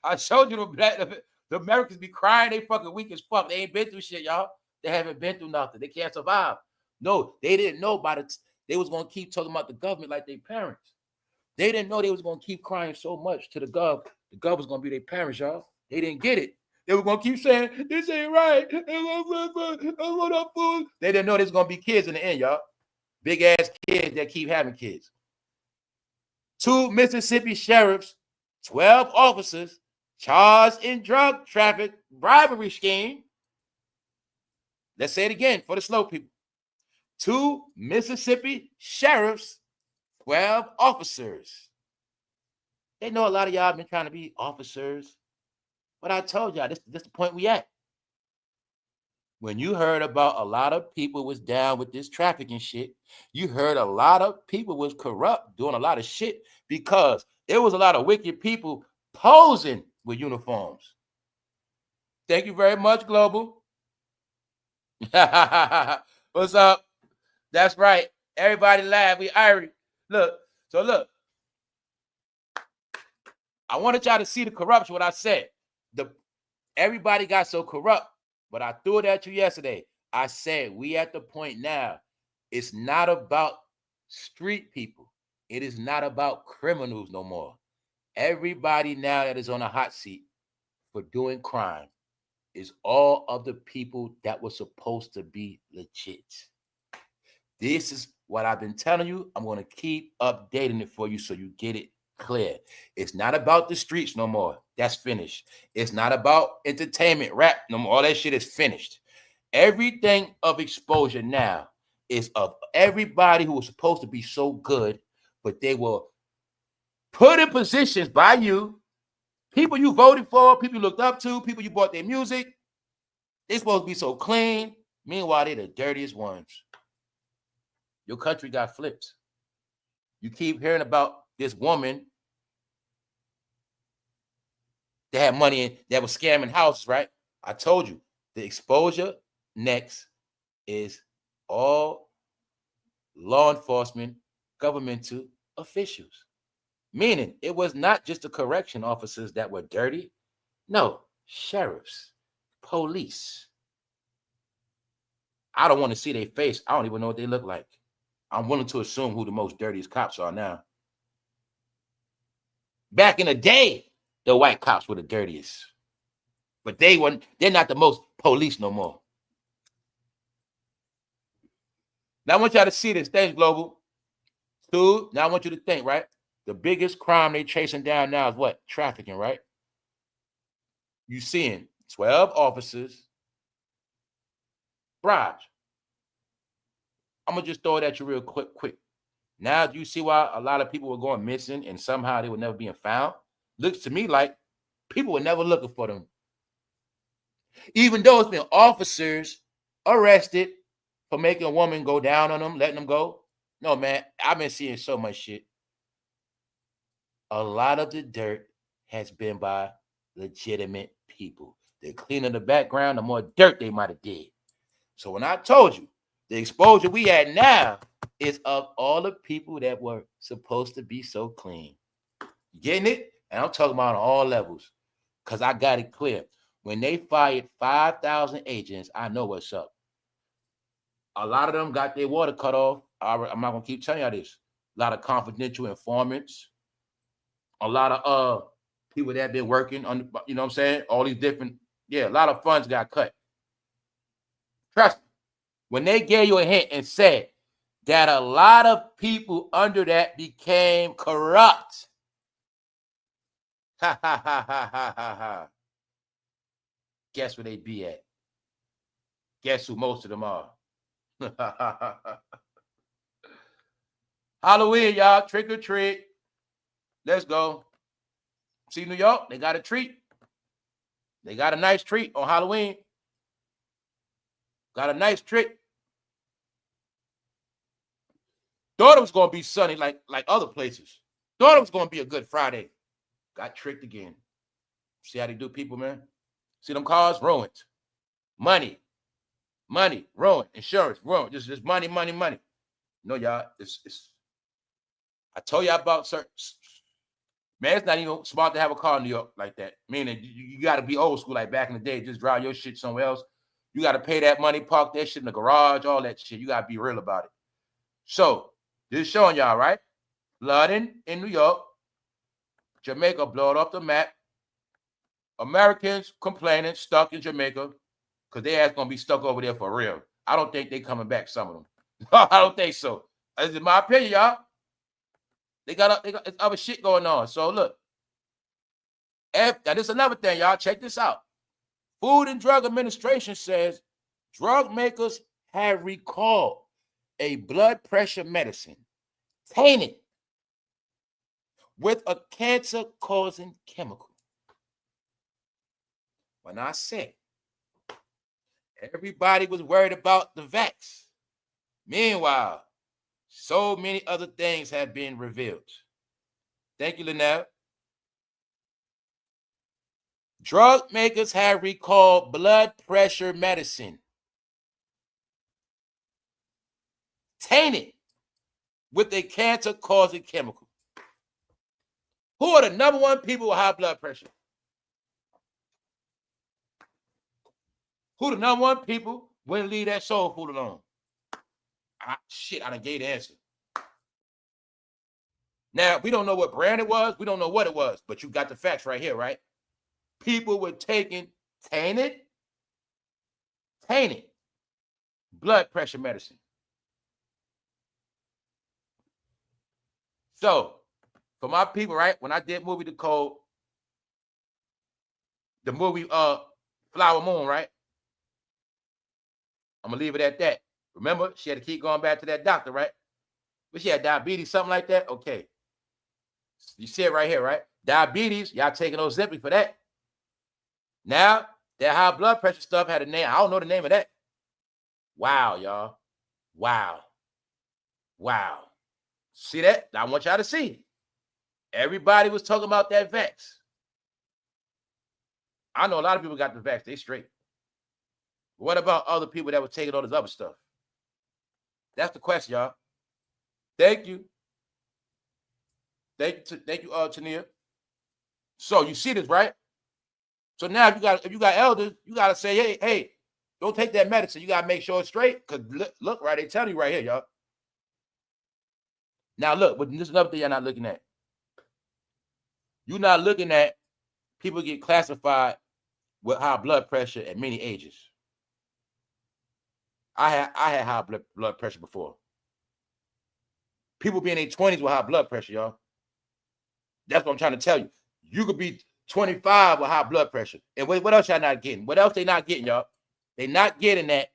I showed you the Americans be crying, they fucking weak as fuck. They ain't been through shit, y'all. They haven't been through nothing. They can't survive. No, they didn't know about it. They was gonna keep talking about the government like their parents. They didn't know they was gonna keep crying so much to the gov. The gov was gonna be their parents, y'all. They didn't get it. They were gonna keep saying this ain't right. They didn't know there's gonna be kids in the end, y'all. Big ass kids that keep having kids. 2 Mississippi sheriffs, 12 officers charged in drug traffic bribery scheme. Let's say it again for the slow people. 2 Mississippi sheriffs, 12 officers. They know a lot of y'all have been trying to be officers, but I told y'all this is the point we at. When you heard about a lot of people was down with this trafficking shit, you heard a lot of people was corrupt, doing a lot of shit, because there was a lot of wicked people posing with uniforms. Thank you very much, Global. What's up? That's right. Everybody laugh. We Irish. Look. I wanted y'all to see the corruption, what I said. Everybody got so corrupt, but I threw it at you yesterday. I said, we at the point now, it's not about street people. It is not about criminals no more. Everybody now that is on a hot seat for doing crime is all of the people that were supposed to be legit. This is what I've been telling you. I'm going to keep updating it for you so you get it clear. It's not about the streets no more. That's finished. It's not about entertainment, rap no more. All that shit is finished. Everything of exposure now is of everybody who was supposed to be so good, but they were put in positions by you, people you voted for, people you looked up to, people you bought their music. They're supposed to be so clean. Meanwhile, they're the dirtiest ones. Your country got flipped. You keep hearing about this woman that had money and that was scamming houses, right? I told you, the exposure next is all law enforcement, governmental officials. Meaning it was not just the correction officers that were dirty. No, sheriffs, police. I don't want to see their face. I don't even know what they look like. I'm willing to assume who the most dirtiest cops are now. Back in the day, the white cops were the dirtiest. But they're not the most police no more. Now I want y'all to see this. Thanks, Global. Two, now I want you to think, right? The biggest crime they chasing down now is what? Trafficking, right? You seeing 12 officers bribed. I'm going to just throw it at you real quick. Now, do you see why a lot of people were going missing and somehow they were never being found? Looks to me like people were never looking for them Even though it's been officers arrested for making a woman go down on them, letting them go. No, man, I've been seeing so much shit. A lot of the dirt has been by legitimate people. The cleaner the background, the more dirt they might have did. So when I told you, the exposure we had now is of all the people that were supposed to be so clean. You getting it? And I'm talking about on all levels, because I got it clear. When they fired 5,000 agents, I know what's up. A lot of them got their water cut off. I'm not going to keep telling y'all this. A lot of confidential informants. A lot of people that have been working on, you know what I'm saying? All these different, a lot of funds got cut. Trust me. When they gave you a hint and said that a lot of people under that became corrupt. Ha ha ha ha ha ha ha. Guess where they be at? Guess who most of them are? Halloween, y'all. Trick or treat. Let's go. See New York? They got a treat. They got a nice treat on Halloween. Got a nice treat. Thought it was going to be sunny like other places. Thought it was going to be a good Friday. Got tricked again. See how they do people, man? See them cars? Ruined. Money, ruined. Insurance, ruined. Just money. No, y'all, I told y'all about certain, man, it's not even smart to have a car in New York like that. Meaning you got to be old school like back in the day. Just drive your shit somewhere else. You got to pay that money, park that shit in the garage, all that shit. You got to be real about it. So, this is showing y'all, right? Flooding in New York. Jamaica blowed off the map. Americans complaining, stuck in Jamaica, because they ass going to be stuck over there for real. I don't think they coming back, some of them. I don't think so. That's in my opinion, y'all. They got other shit going on. So, look. Now, this is another thing, y'all. Check this out. Food and Drug Administration says drug makers have recalled a blood pressure medicine tainted with a cancer-causing chemical. When I said everybody was worried about the vax, meanwhile, so many other things have been revealed. Thank you, Linnell. Drug makers have recalled blood pressure medicine tainted with a cancer-causing chemical. Who are the number one people with high blood pressure? Who the number one people wouldn't leave that soul food alone? I done gave the answer. Now, we don't know what brand it was. We don't know what it was, but you got the facts right here, right? People were taking tainted blood pressure medicine. So, for my people, right, when I did movie The Code, the movie Flower Moon, right? I'm going to leave it at that. Remember, she had to keep going back to that doctor, right? But she had diabetes, something like that? Okay. You see it right here, right? Diabetes, y'all taking Ozempic for that. Now, that high blood pressure stuff had a name. I don't know the name of that. Wow, y'all. Wow. See that? I want y'all to see. Everybody was talking about that vax. I know a lot of people got the vax. They straight. What about other people that were taking all this other stuff? That's the question, y'all. Thank you. Thank you, Tania. So you see this, right? So now if you got elders, you gotta say, hey, don't take that medicine. You gotta make sure it's straight. Because look, right, they tell you right here, y'all. Now look, but this is another thing you're not looking at. You're not looking at people get classified with high blood pressure at many ages. I had high blood pressure before. People be in their 20s with high blood pressure, y'all. That's what I'm trying to tell you. You could be 25 with high blood pressure. And what else y'all not getting? What else they not getting, y'all? They not getting that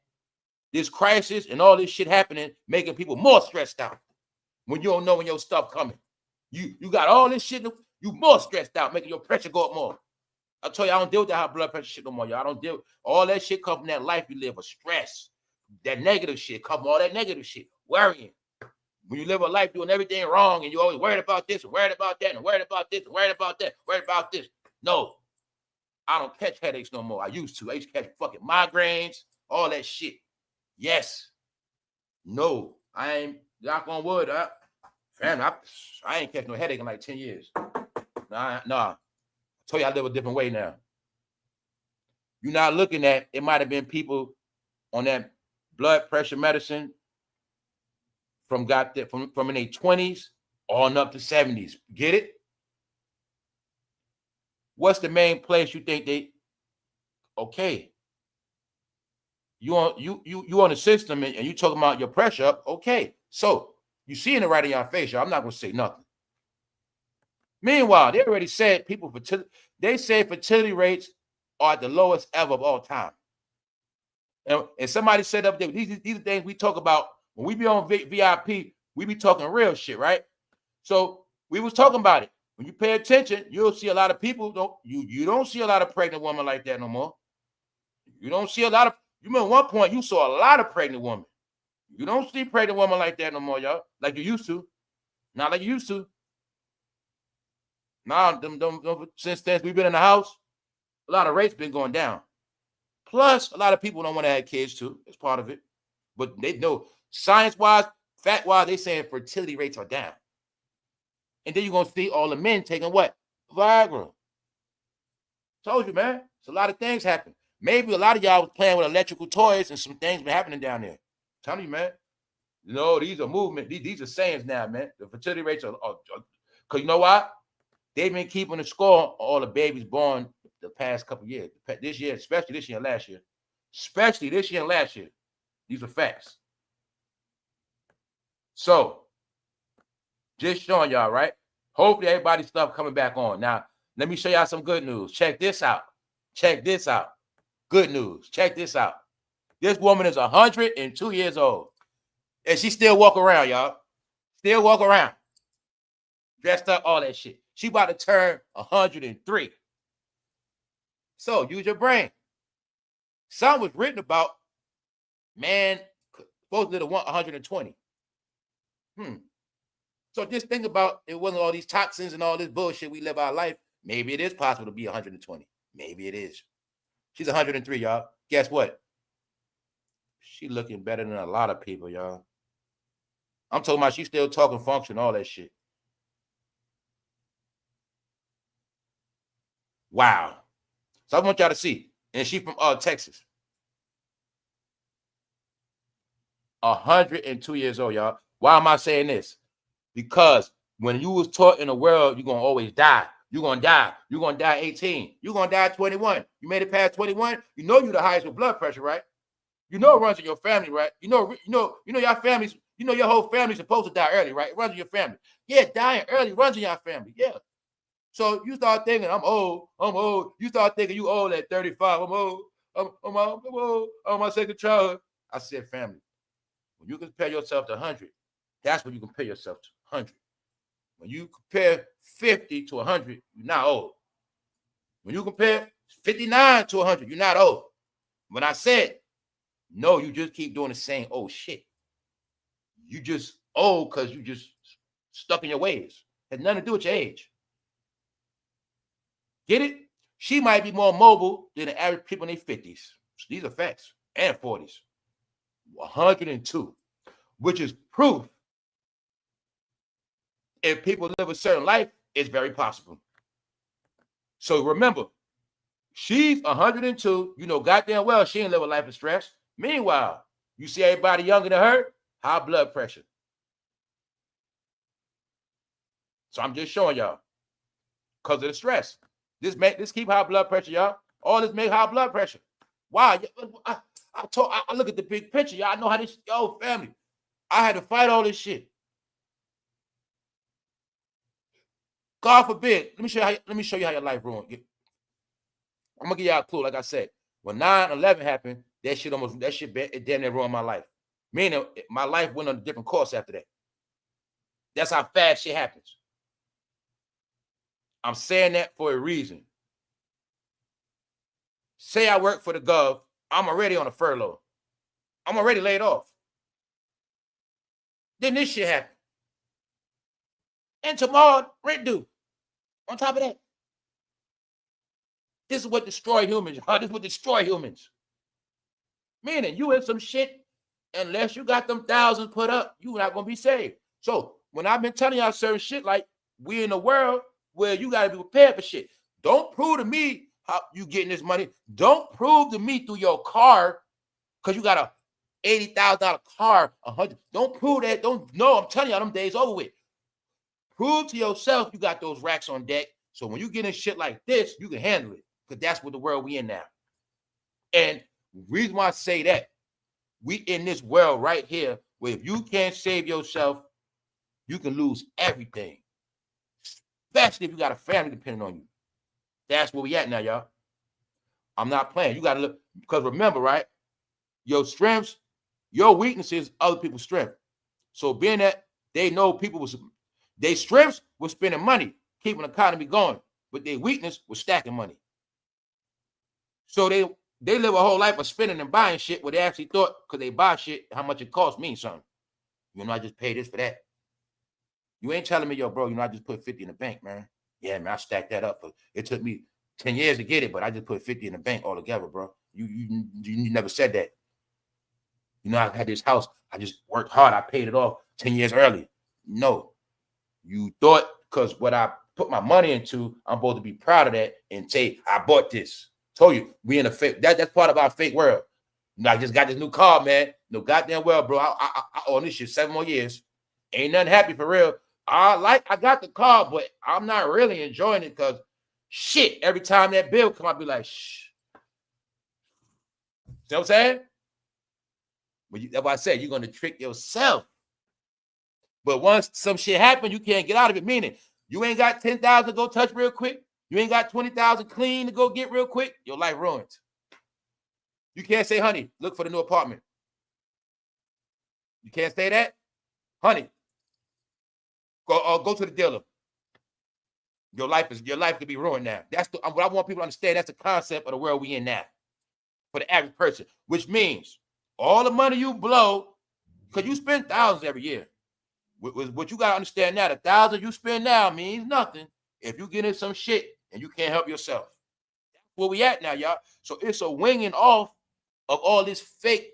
this crisis and all this shit happening, making people more stressed out when you don't know when your stuff coming. You got all this shit, you more stressed out, making your pressure go up more. I told you I don't deal with that high blood pressure shit no more, y'all. I don't deal. All that shit come from that life you live, a stress. That negative shit come from all that negative shit, worrying. When you live a life doing everything wrong and you always worried about this and worried about that and worried about this and worried about that, worried about this. No, I don't catch headaches no more. I used to. I used to catch fucking migraines, all that shit. Yes. No, I ain't, knock on wood, fam, I ain't catch no headache in like 10 years. Nah. I told you I live a different way now. You're not looking at, it might have been people on that blood pressure medicine from in their 20s on up to 70s. Get it? What's the main place you think they, okay, you on the system and you talking about your pressure up, okay. So you seeing it right in your face, y'all. I'm not gonna say nothing. Meanwhile, they already said they say fertility rates are the lowest ever of all time. And somebody said up there, these are things we talk about when we be on VIP, we be talking real shit, right? So we was talking about it. When you pay attention, you'll see a lot of people you don't see a lot of pregnant women like that no more. You don't see a lot of, you remember one point you saw a lot of pregnant women. You don't see pregnant women like that no more, y'all. Like you used to. Not like you used to. Now, since then we've been in the house, a lot of rates been going down. Plus, a lot of people don't want to have kids too. It's part of it. But they know science-wise, fact-wise, they saying fertility rates are down. And then you're going to see all the men taking what? Viagra. Told you, man. It's a lot of things happen. Maybe a lot of y'all was playing with electrical toys and some things been happening down there. I'm telling you, man. You know, these are movement. These are sayings now, man. The fertility rates are because you know what? They've been keeping the score on all the babies born the past couple of years. This year, especially this year and last year. Especially this year and last year. These are facts. So, just showing y'all, right? Hopefully everybody's stuff coming back on. Now, let me show y'all some good news. Check this out. Check this out. Good news. Check this out. This woman is 102 years old. And she still walk around, y'all. Still walk around. Dressed up, all that shit. She about to turn 103. So, use your brain. Something was written about, man, supposed to live 120. So just think about, it wasn't all these toxins and all this bullshit we live our life. Maybe it is possible to be 120. Maybe it is. She's 103, y'all. Guess what? She looking better than a lot of people, y'all. I'm talking about she's still talking function, all that shit. Wow. So I want y'all to see. And she's from Texas. 102 years old, y'all. Why am I saying this? Because when you was taught in the world, you're going to always die. You're going to die. You're going to die 18. You're going to die 21. You made it past 21. You know you're the highest with blood pressure, right? You know it runs in your family, right? You know your families, you know your whole family's supposed to die early, right? It runs in your family. Yeah, dying early runs in your family. Yeah. So you start thinking, I'm old. You start thinking you old at 35. I'm old. I'm old. I'm my second child. I said, family, when you compare yourself to 100, that's when you compare yourself to 100. When you compare 50 to 100, you're not old. When you compare 59 to 100, you're not old. When I said, no, you just keep doing the same old shit. You just old because you just stuck in your ways. Has nothing to do with your age. Get it? She might be more mobile than the average people in their 50s. These are facts. And 40s. 102, which is proof if people live a certain life, it's very possible. So remember, she's 102. You know goddamn well she ain't live a life of stress. Meanwhile, you see everybody younger than her, high blood pressure. So I'm just showing y'all because of the stress. This keep high blood pressure, y'all. All this make high blood pressure. Why? I look at the big picture, y'all. I know how this, family. I had to fight all this shit. God forbid. Let me show you how your life ruined. I'm gonna give y'all a clue. Like I said, when 9/11 happened, that shit damn near ruined my life. Meaning my life went on a different course after that. That's how fast shit happens. I'm saying that for a reason. Say I work for the Gov, I'm already on a furlough. I'm already laid off. Then this shit happen. And tomorrow, rent due. On top of that. This is what destroy humans. This is what destroy humans. Meaning you in some shit, unless you got them thousands put up, you're not gonna be saved. So when I've been telling y'all certain shit, like we in a world where you gotta be prepared for shit. Don't prove to me how you getting this money. Don't prove to me through your car, because you got a $80,000 car, 100. Don't prove that. Don't know. I'm telling y'all, them days over with. Prove to yourself you got those racks on deck. So when you get in shit like this, you can handle it. Because that's what the world we in now. And the reason why I say that, we in this world right here where if you can't save yourself, you can lose everything. Especially if you got a family depending on you. That's where we at now, y'all. I'm not playing. You got to look, because remember, right? Your strengths, your weaknesses, other people's strength. So being that they know people was, their strengths was spending money, keeping the economy going, but their weakness was stacking money. So they live a whole life of spending and buying shit where they actually thought, because they buy shit, how much it costs means something. You know, I just pay this for that. You ain't telling me, yo, bro, you know, I just put 50 in the bank, man. Yeah, man, I stacked that up. It took me 10 years to get it, but I just put 50 in the bank altogether, bro. You never said that. You know, I had this house. I just worked hard. I paid it off 10 years early. No. You thought because what I put my money into, I'm supposed to be proud of that and say, I bought this. Told you, we in a fake, that's part of our fake world. You know, I just got this new car, man. No goddamn well, bro. I own this shit 7 more years. Ain't nothing happy for real. I got the car, but I'm not really enjoying it because shit, every time that bill come, I'll be like, shh. You know what I'm saying? But that's why I said you're gonna trick yourself. But once some shit happen, you can't get out of it. Meaning you ain't got 10,000 to go touch real quick. You ain't got 20,000 clean to go get real quick. Your life ruined. You can't say, honey, look for the new apartment. You can't say that, honey. Go to the dealer. Your life could be ruined now. That's what I want people to understand. That's the concept of the world we in now for the average person, which means all the money you blow, because you spend thousands every year. What you got to understand now, the 1,000 you spend now means nothing if you get in some shit and you can't help yourself. That's where we at now, y'all. So it's a winging off of all this fake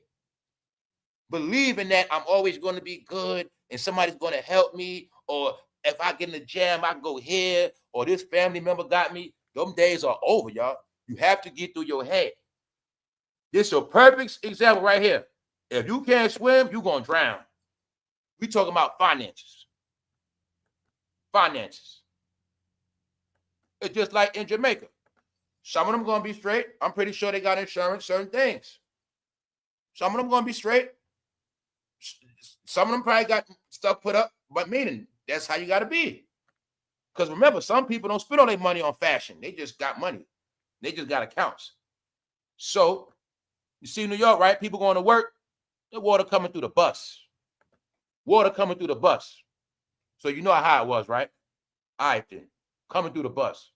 believing that I'm always going to be good and somebody's going to help me, or if I get in the jam, I can go here, or this family member got me. Them days are over, y'all. You have to get through your head. This is a perfect example right here. If you can't swim, you're going to drown. We talking about finances. Finances. It's just like in Jamaica. Some of them going to be straight. I'm pretty sure they got insurance, certain things. Some of them going to be straight. Some of them probably got stuff put up, but meaning that's how you got to be. Because remember, some people don't spend all their money on fashion. They just got money. They just got accounts. So, you see New York, right? People going to work, the water coming through the bus. Water coming through the bus. So you know how it was, right? All right, then. Coming through the bus.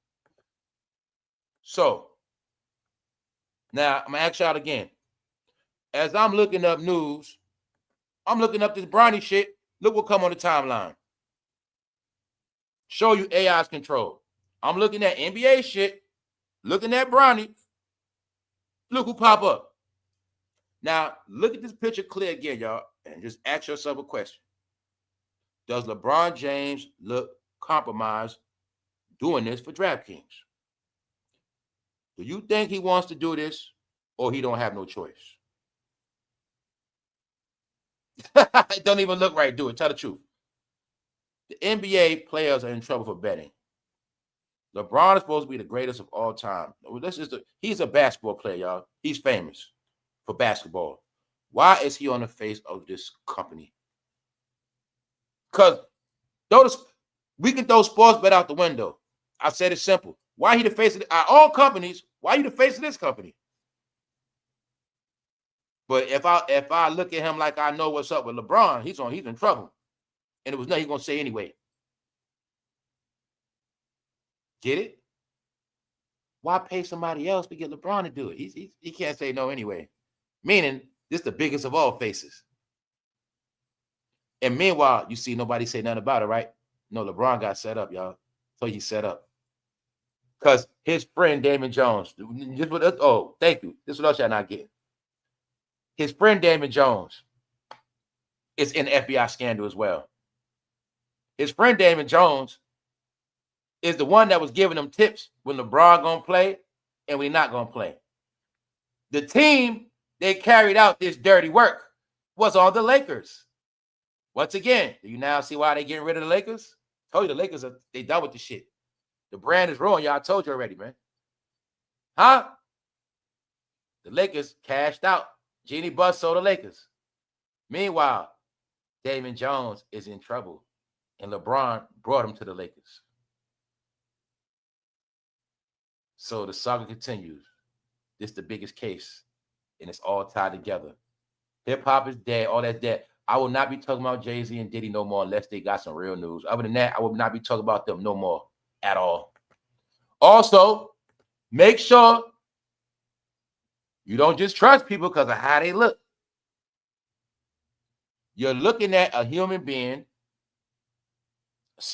So, now I'm going to ask y'all again. As I'm looking up news, I'm looking up this Bronny shit. Look what come on the timeline. Show you AI's control. I'm looking at NBA shit, looking at Bronny. Look who pop up. Now, look at this picture clear again, y'all, and just ask yourself a question. Does LeBron James look compromised doing this for DraftKings? Do you think he wants to do this, or he don't have no choice? It don't even look right. Do it. Tell the truth. The NBA players are in trouble for betting. LeBron is supposed to be the greatest of all time. He's a basketball player, y'all. He's famous for basketball. Why is he on the face of this company? Because we can throw sports bet out the window. I said it simple. Why he the face of our own companies? Why you the face of this company? But if I look at him like I know what's up with LeBron, he's in trouble. And it was nothing he's gonna say anyway. Get it? Why pay somebody else to get LeBron to do it? He can't say no anyway. Meaning, this is the biggest of all faces. And meanwhile, you see nobody say nothing about it, right? No, LeBron got set up, y'all. So he set up. Because his friend Damon Jones, thank you. This is what else y'all not getting. His friend Damon Jones is in the FBI scandal as well. His friend Damon Jones is the one that was giving them tips when LeBron gonna play and when he's not gonna play. The team they carried out this dirty work was all the Lakers. Once again, do you now see why they getting rid of the Lakers? I told you the Lakers they done with the shit. The brand is ruined, y'all. I told you already, man. Huh? The Lakers cashed out. Jeannie Buss sold the Lakers. Meanwhile, Damon Jones is in trouble, and LeBron brought him to the Lakers. So the saga continues. This is the biggest case, and it's all tied together. Hip-hop is dead. All that's dead. I will not be talking about Jay-Z and Diddy no more unless they got some real news. Other than that, I will not be talking about them no more at all. Also, make sure you don't just trust people because of how they look. You're looking at a human being.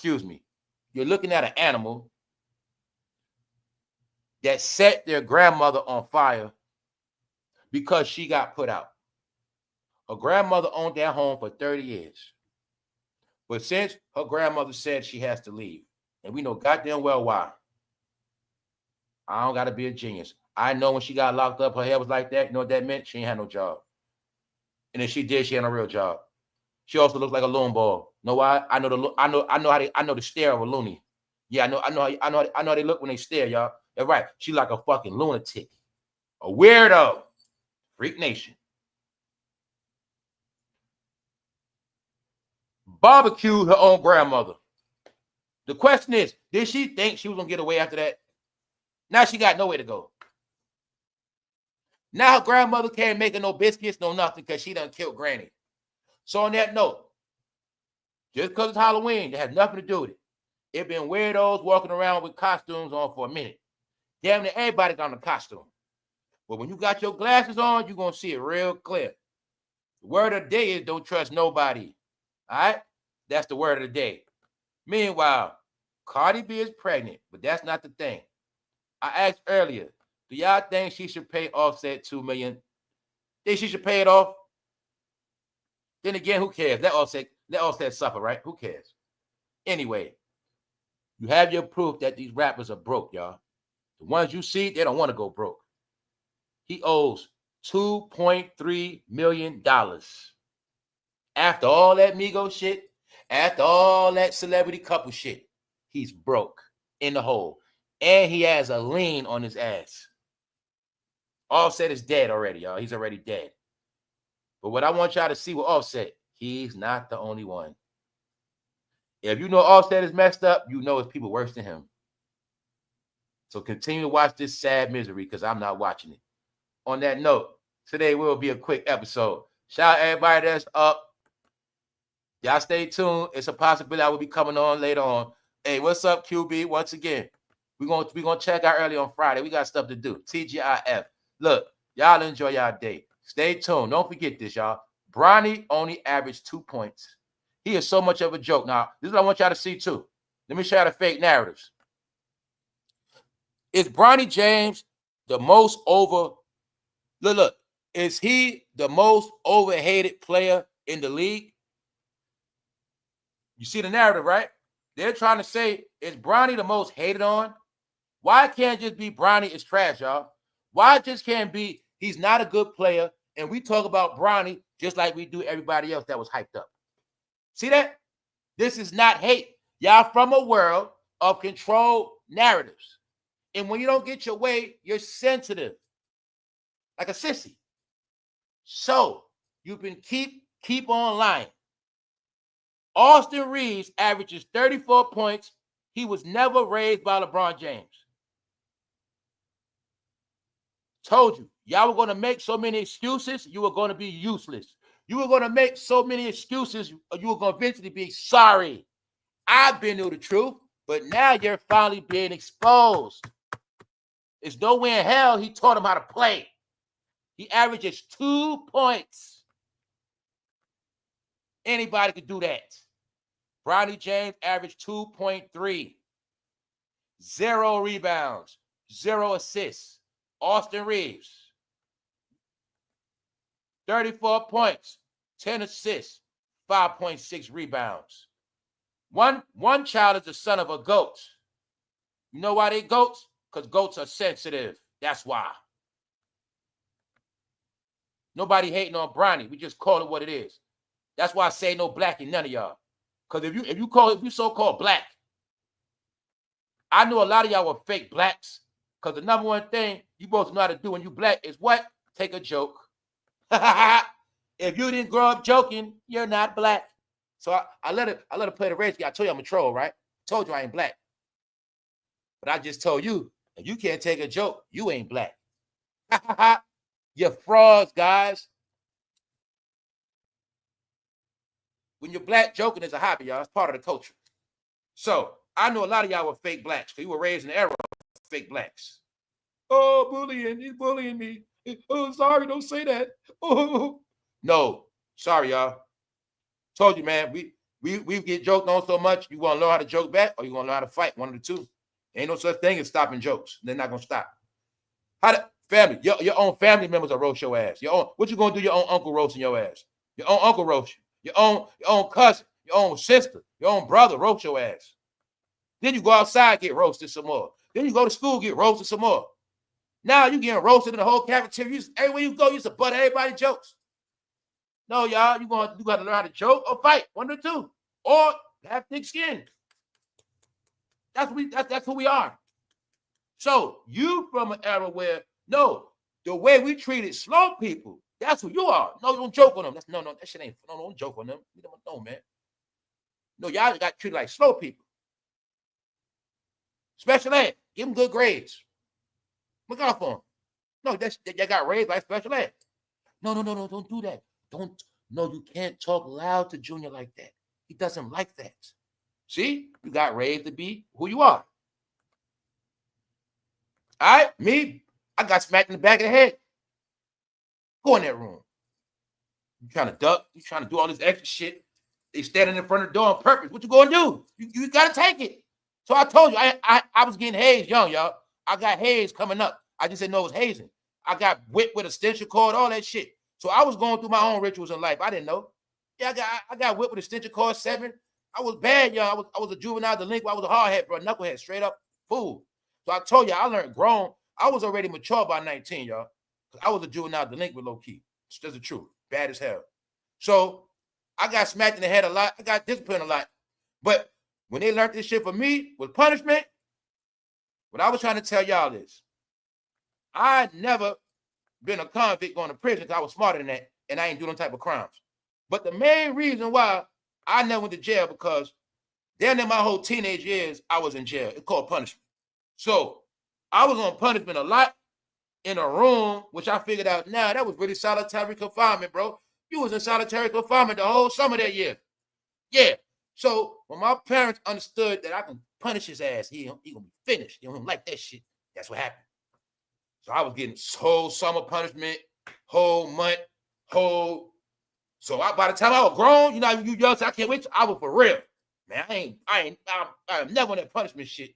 You're looking at an animal that set their grandmother on fire because she got put out. Her grandmother owned that home for 30 years. But since her grandmother said she has to leave, and we know goddamn well why. I don't got to be a genius. I know when she got locked up, her hair was like that. You know what that meant? She ain't had no job. And if she did, she had a real job. She also looked like a loon ball. Know why? I know the stare of a loony. Yeah, I know how they look when they stare, y'all. That's right. She like a fucking lunatic. A weirdo. Freak Nation. Barbecued her own grandmother. The question is, did she think she was going to get away after that? Now she got nowhere to go. Now her grandmother can't make her no biscuits, no nothing, because she done killed Granny. So on that note, just because it's Halloween, that has nothing to do with it. It been weirdos walking around with costumes on for a minute. Damn near everybody got on a costume. But when you got your glasses on, you're going to see it real clear. The word of the day is don't trust nobody. All right? That's the word of the day. Meanwhile, Cardi B is pregnant, but that's not the thing. I asked earlier, do y'all think she should pay Offset $2 million? Think she should pay it off? Then again, who cares? Let Offset suffer, right? Who cares? Anyway, you have your proof that these rappers are broke, y'all. The ones you see, they don't want to go broke. He owes $2.3 million. After all that Migos shit, after all that celebrity couple shit, he's broke in the hole. And he has a lien on his ass. Offset is dead already, y'all. He's already dead. But what I want y'all to see with Offset, he's not the only one. If you know Offset is messed up, you know it's people worse than him. So continue to watch this sad misery because I'm not watching it. On that note, today will be a quick episode. Shout out everybody that's up. Y'all stay tuned. It's a possibility I will be coming on later on. Hey, what's up, QB? Once again, we're gonna check out early on Friday. We got stuff to do. TGIF. Look, y'all enjoy y'all day. Stay tuned. Don't forget this, y'all. Bronny only averaged 2 points. He is so much of a joke. Now, this is what I want y'all to see too. Let me show you the fake narratives. Is Bronny James the most over? Look, is he the most overhated player in the league? You see the narrative, right? They're trying to say, is Bronny the most hated on? Why can't it just be Bronny is trash, y'all? Why it just can't be he's not a good player and we talk about Bronny just like we do everybody else that was hyped up? See that? This is not hate. Y'all from a world of controlled narratives. And when you don't get your way, you're sensitive. Like a sissy. So you can keep on lying. Austin Reeves averages 34 points. He was never raised by LeBron James. Told you, y'all were going to make so many excuses, you were going to be useless. You were going to make so many excuses, you were going to eventually be sorry. I've been through the truth, but now you're finally being exposed. There's nowhere in hell he taught him how to play. He averages 2 points. Anybody could do that. Bronny James averaged 2.3. 0 rebounds, 0 assists. Austin Reeves, 34 points, 10 assists, 5.6 rebounds. One child is the son of a goat. You know why they goats? Because goats are sensitive. That's why. Nobody hating on Bronny. We just call it what it is. That's why I say no black in none of y'all. Because if you so-called black, I know a lot of y'all were fake blacks. Because the number one thing you both know how to do when you black is what? Take a joke. If you didn't grow up joking, you're not black. So I let her play the race game. I told you I'm a troll, right? Told you I ain't black. But I just told you, if you can't take a joke, you ain't black. You're frauds, guys. When you're black, joking is a hobby, y'all. It's part of the culture. So I know a lot of y'all were fake blacks because you were raised in the era of fake blacks. Oh, bullying. He's bullying me. Oh, sorry, don't say that. Oh. No, sorry, y'all. Told you, man. We get joked on so much. You want to learn how to joke back or you want to learn how to fight? One of the two. Ain't no such thing as stopping jokes. They're not going to stop. Family, your own family members will roast your ass. What you going to do your own uncle roasting your ass? Your own uncle roast you. Your own cousin, your own sister, your own brother roast your ass. Then you go outside, get roasted some more. Then you go to school, get roasted some more. Now you getting roasted in the whole cafeteria. Everywhere you go, you used to butt everybody's jokes. No, y'all, you got to learn how to joke or fight. One or two. Or have thick skin. That's who we are. So you from an era where, no, the way we treated slow people, that's who you are. No, don't joke on them. No, that shit ain't, don't joke on them. You don't know, man. No, y'all got treated like slow people. Special ed, give them good grades. Look out for them. No, they got raised like special ed. No, don't do that. You can't talk loud to Junior like that. He doesn't like that. See, you got raised to be who you are. All right, me, I got smacked in the back of the head. Go in that room. You trying to duck, you trying to do all this extra shit. They standing in front of the door on purpose. What you gonna do? You gotta take it. So I told you, I was getting hazed young, y'all. I got hazed coming up. I just didn't know it was hazing. I got whipped with a extension cord, all that shit. So I was going through my own rituals in life. I didn't know. Yeah, I got whipped with a extension cord 7. I was bad, y'all. I was a juvenile delinquent. I was a hardhead, bro, knucklehead, straight up fool. So I told you, I learned grown. I was already mature by 19, y'all. I was a juvenile delinquent, low key. That's the truth. Bad as hell. So I got smacked in the head a lot. I got disciplined a lot. But when they learned this shit for me with punishment, what I was trying to tell y'all is, I never been a convict going to prison because I was smarter than that and I ain't doing them type of crimes. But the main reason why I never went to jail because then in my whole teenage years, I was in jail. It's called punishment. So I was on punishment a lot in a room, which I figured out now, that was really solitary confinement, bro. You was in solitary confinement the whole summer that year. Yeah. So when my parents understood that I can punish his ass, he gonna be finished. He don't like that shit. That's what happened. So I was getting whole summer punishment, whole month, whole. So by the time I was grown, you young, so I can't wait. I was for real, man. I'm never on that punishment shit.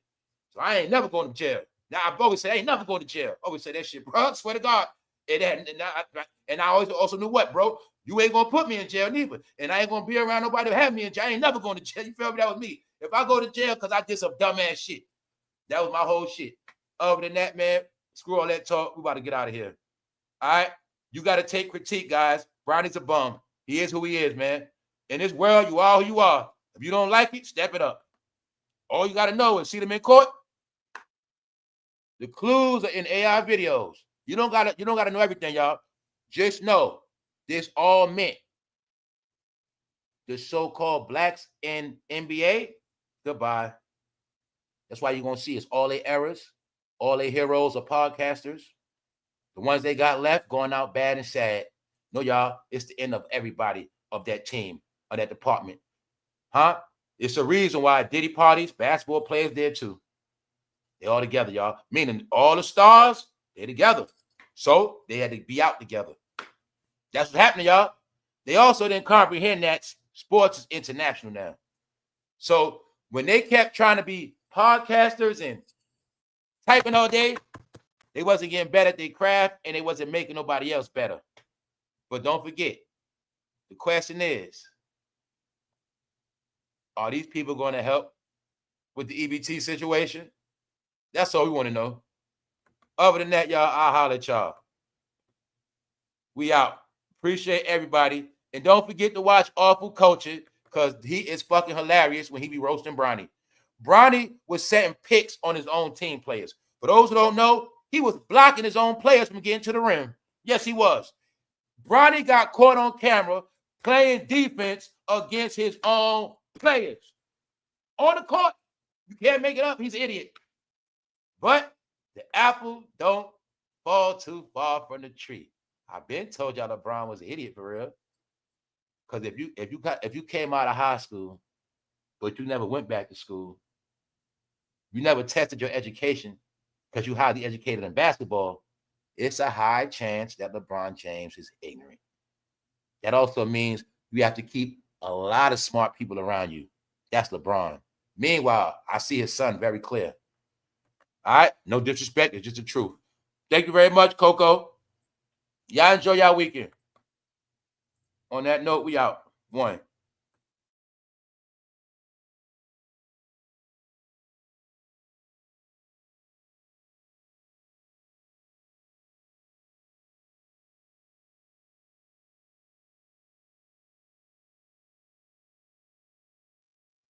So I ain't never going to jail. Now I've always said I ain't never going to jail. Always say that shit, bro. I swear to God. And I always also knew what, bro. You ain't gonna put me in jail neither, and I ain't gonna be around nobody to have me in jail. I ain't never going to jail. You feel me? That was me. If I go to jail because I did some dumbass shit, that was my whole shit. Other than that, man, screw all that talk. We about to get out of here. All right, you got to take critique, guys. Bronny's a bum. He is who he is, man. In this world, you are who you are. If you don't like it, step it up. All you got to know is see them in court. The clues are in AI videos. You don't gotta know everything, y'all. Just know this all meant the so-called blacks in NBA. Goodbye. That's why you're gonna see it's all their errors, all their heroes are podcasters. The ones they got left going out bad and sad. No, y'all, it's the end of everybody of that team or that department. Huh? It's a reason why Diddy parties, basketball players there too. They all together, y'all. Meaning all the stars, they together. So they had to be out together. That's what's happening, y'all. They also didn't comprehend that sports is international now. So when they kept trying to be podcasters and typing all day, they wasn't getting better at their craft and they wasn't making nobody else better. But don't forget, the question is, are these people going to help with the EBT situation? That's all we want to know. Other than that, y'all, I'll holler at y'all. We out. Appreciate everybody. And don't forget to watch Awful Culture because he is fucking hilarious when he be roasting Bronny. Bronny was setting picks on his own team players. For those who don't know, he was blocking his own players from getting to the rim. Yes, he was. Bronny got caught on camera playing defense against his own players. On the court, you can't make it up. He's an idiot. But the apple don't fall too far from the tree. I've been told y'all LeBron was an idiot for real. Because if you came out of high school, but you never went back to school, you never tested your education because you highly educated in basketball, it's a high chance that LeBron James is ignorant. That also means you have to keep a lot of smart people around you. That's LeBron. Meanwhile, I see his son very clear. All right? No disrespect. It's just the truth. Thank you very much, Coco. Y'all enjoy y'all weekend. On that note, we out. One.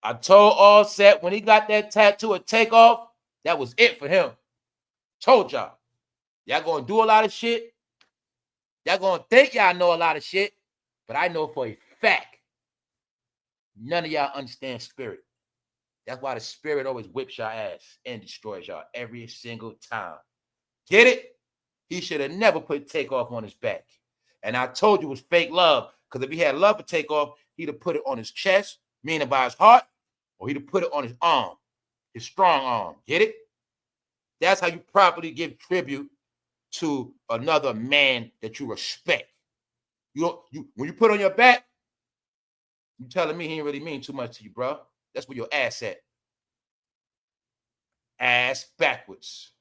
I told Offset when he got that tattoo at Takeoff, that was it for him. Told y'all. Y'all gonna do a lot of shit. Y'all gonna think y'all know a lot of shit, but I know for a fact, none of y'all understand spirit. That's why the spirit always whips your ass and destroys y'all every single time. Get it? He should have never put Takeoff on his back. And I told you it was fake love, because if he had love for Takeoff, he'd have put it on his chest, meaning by his heart, or he'd have put it on his arm, his strong arm. Get it? That's how you properly give tribute to another man that you respect. When you put on your back, you telling me he ain't really mean too much to you, bro. That's where your ass at. Ass backwards.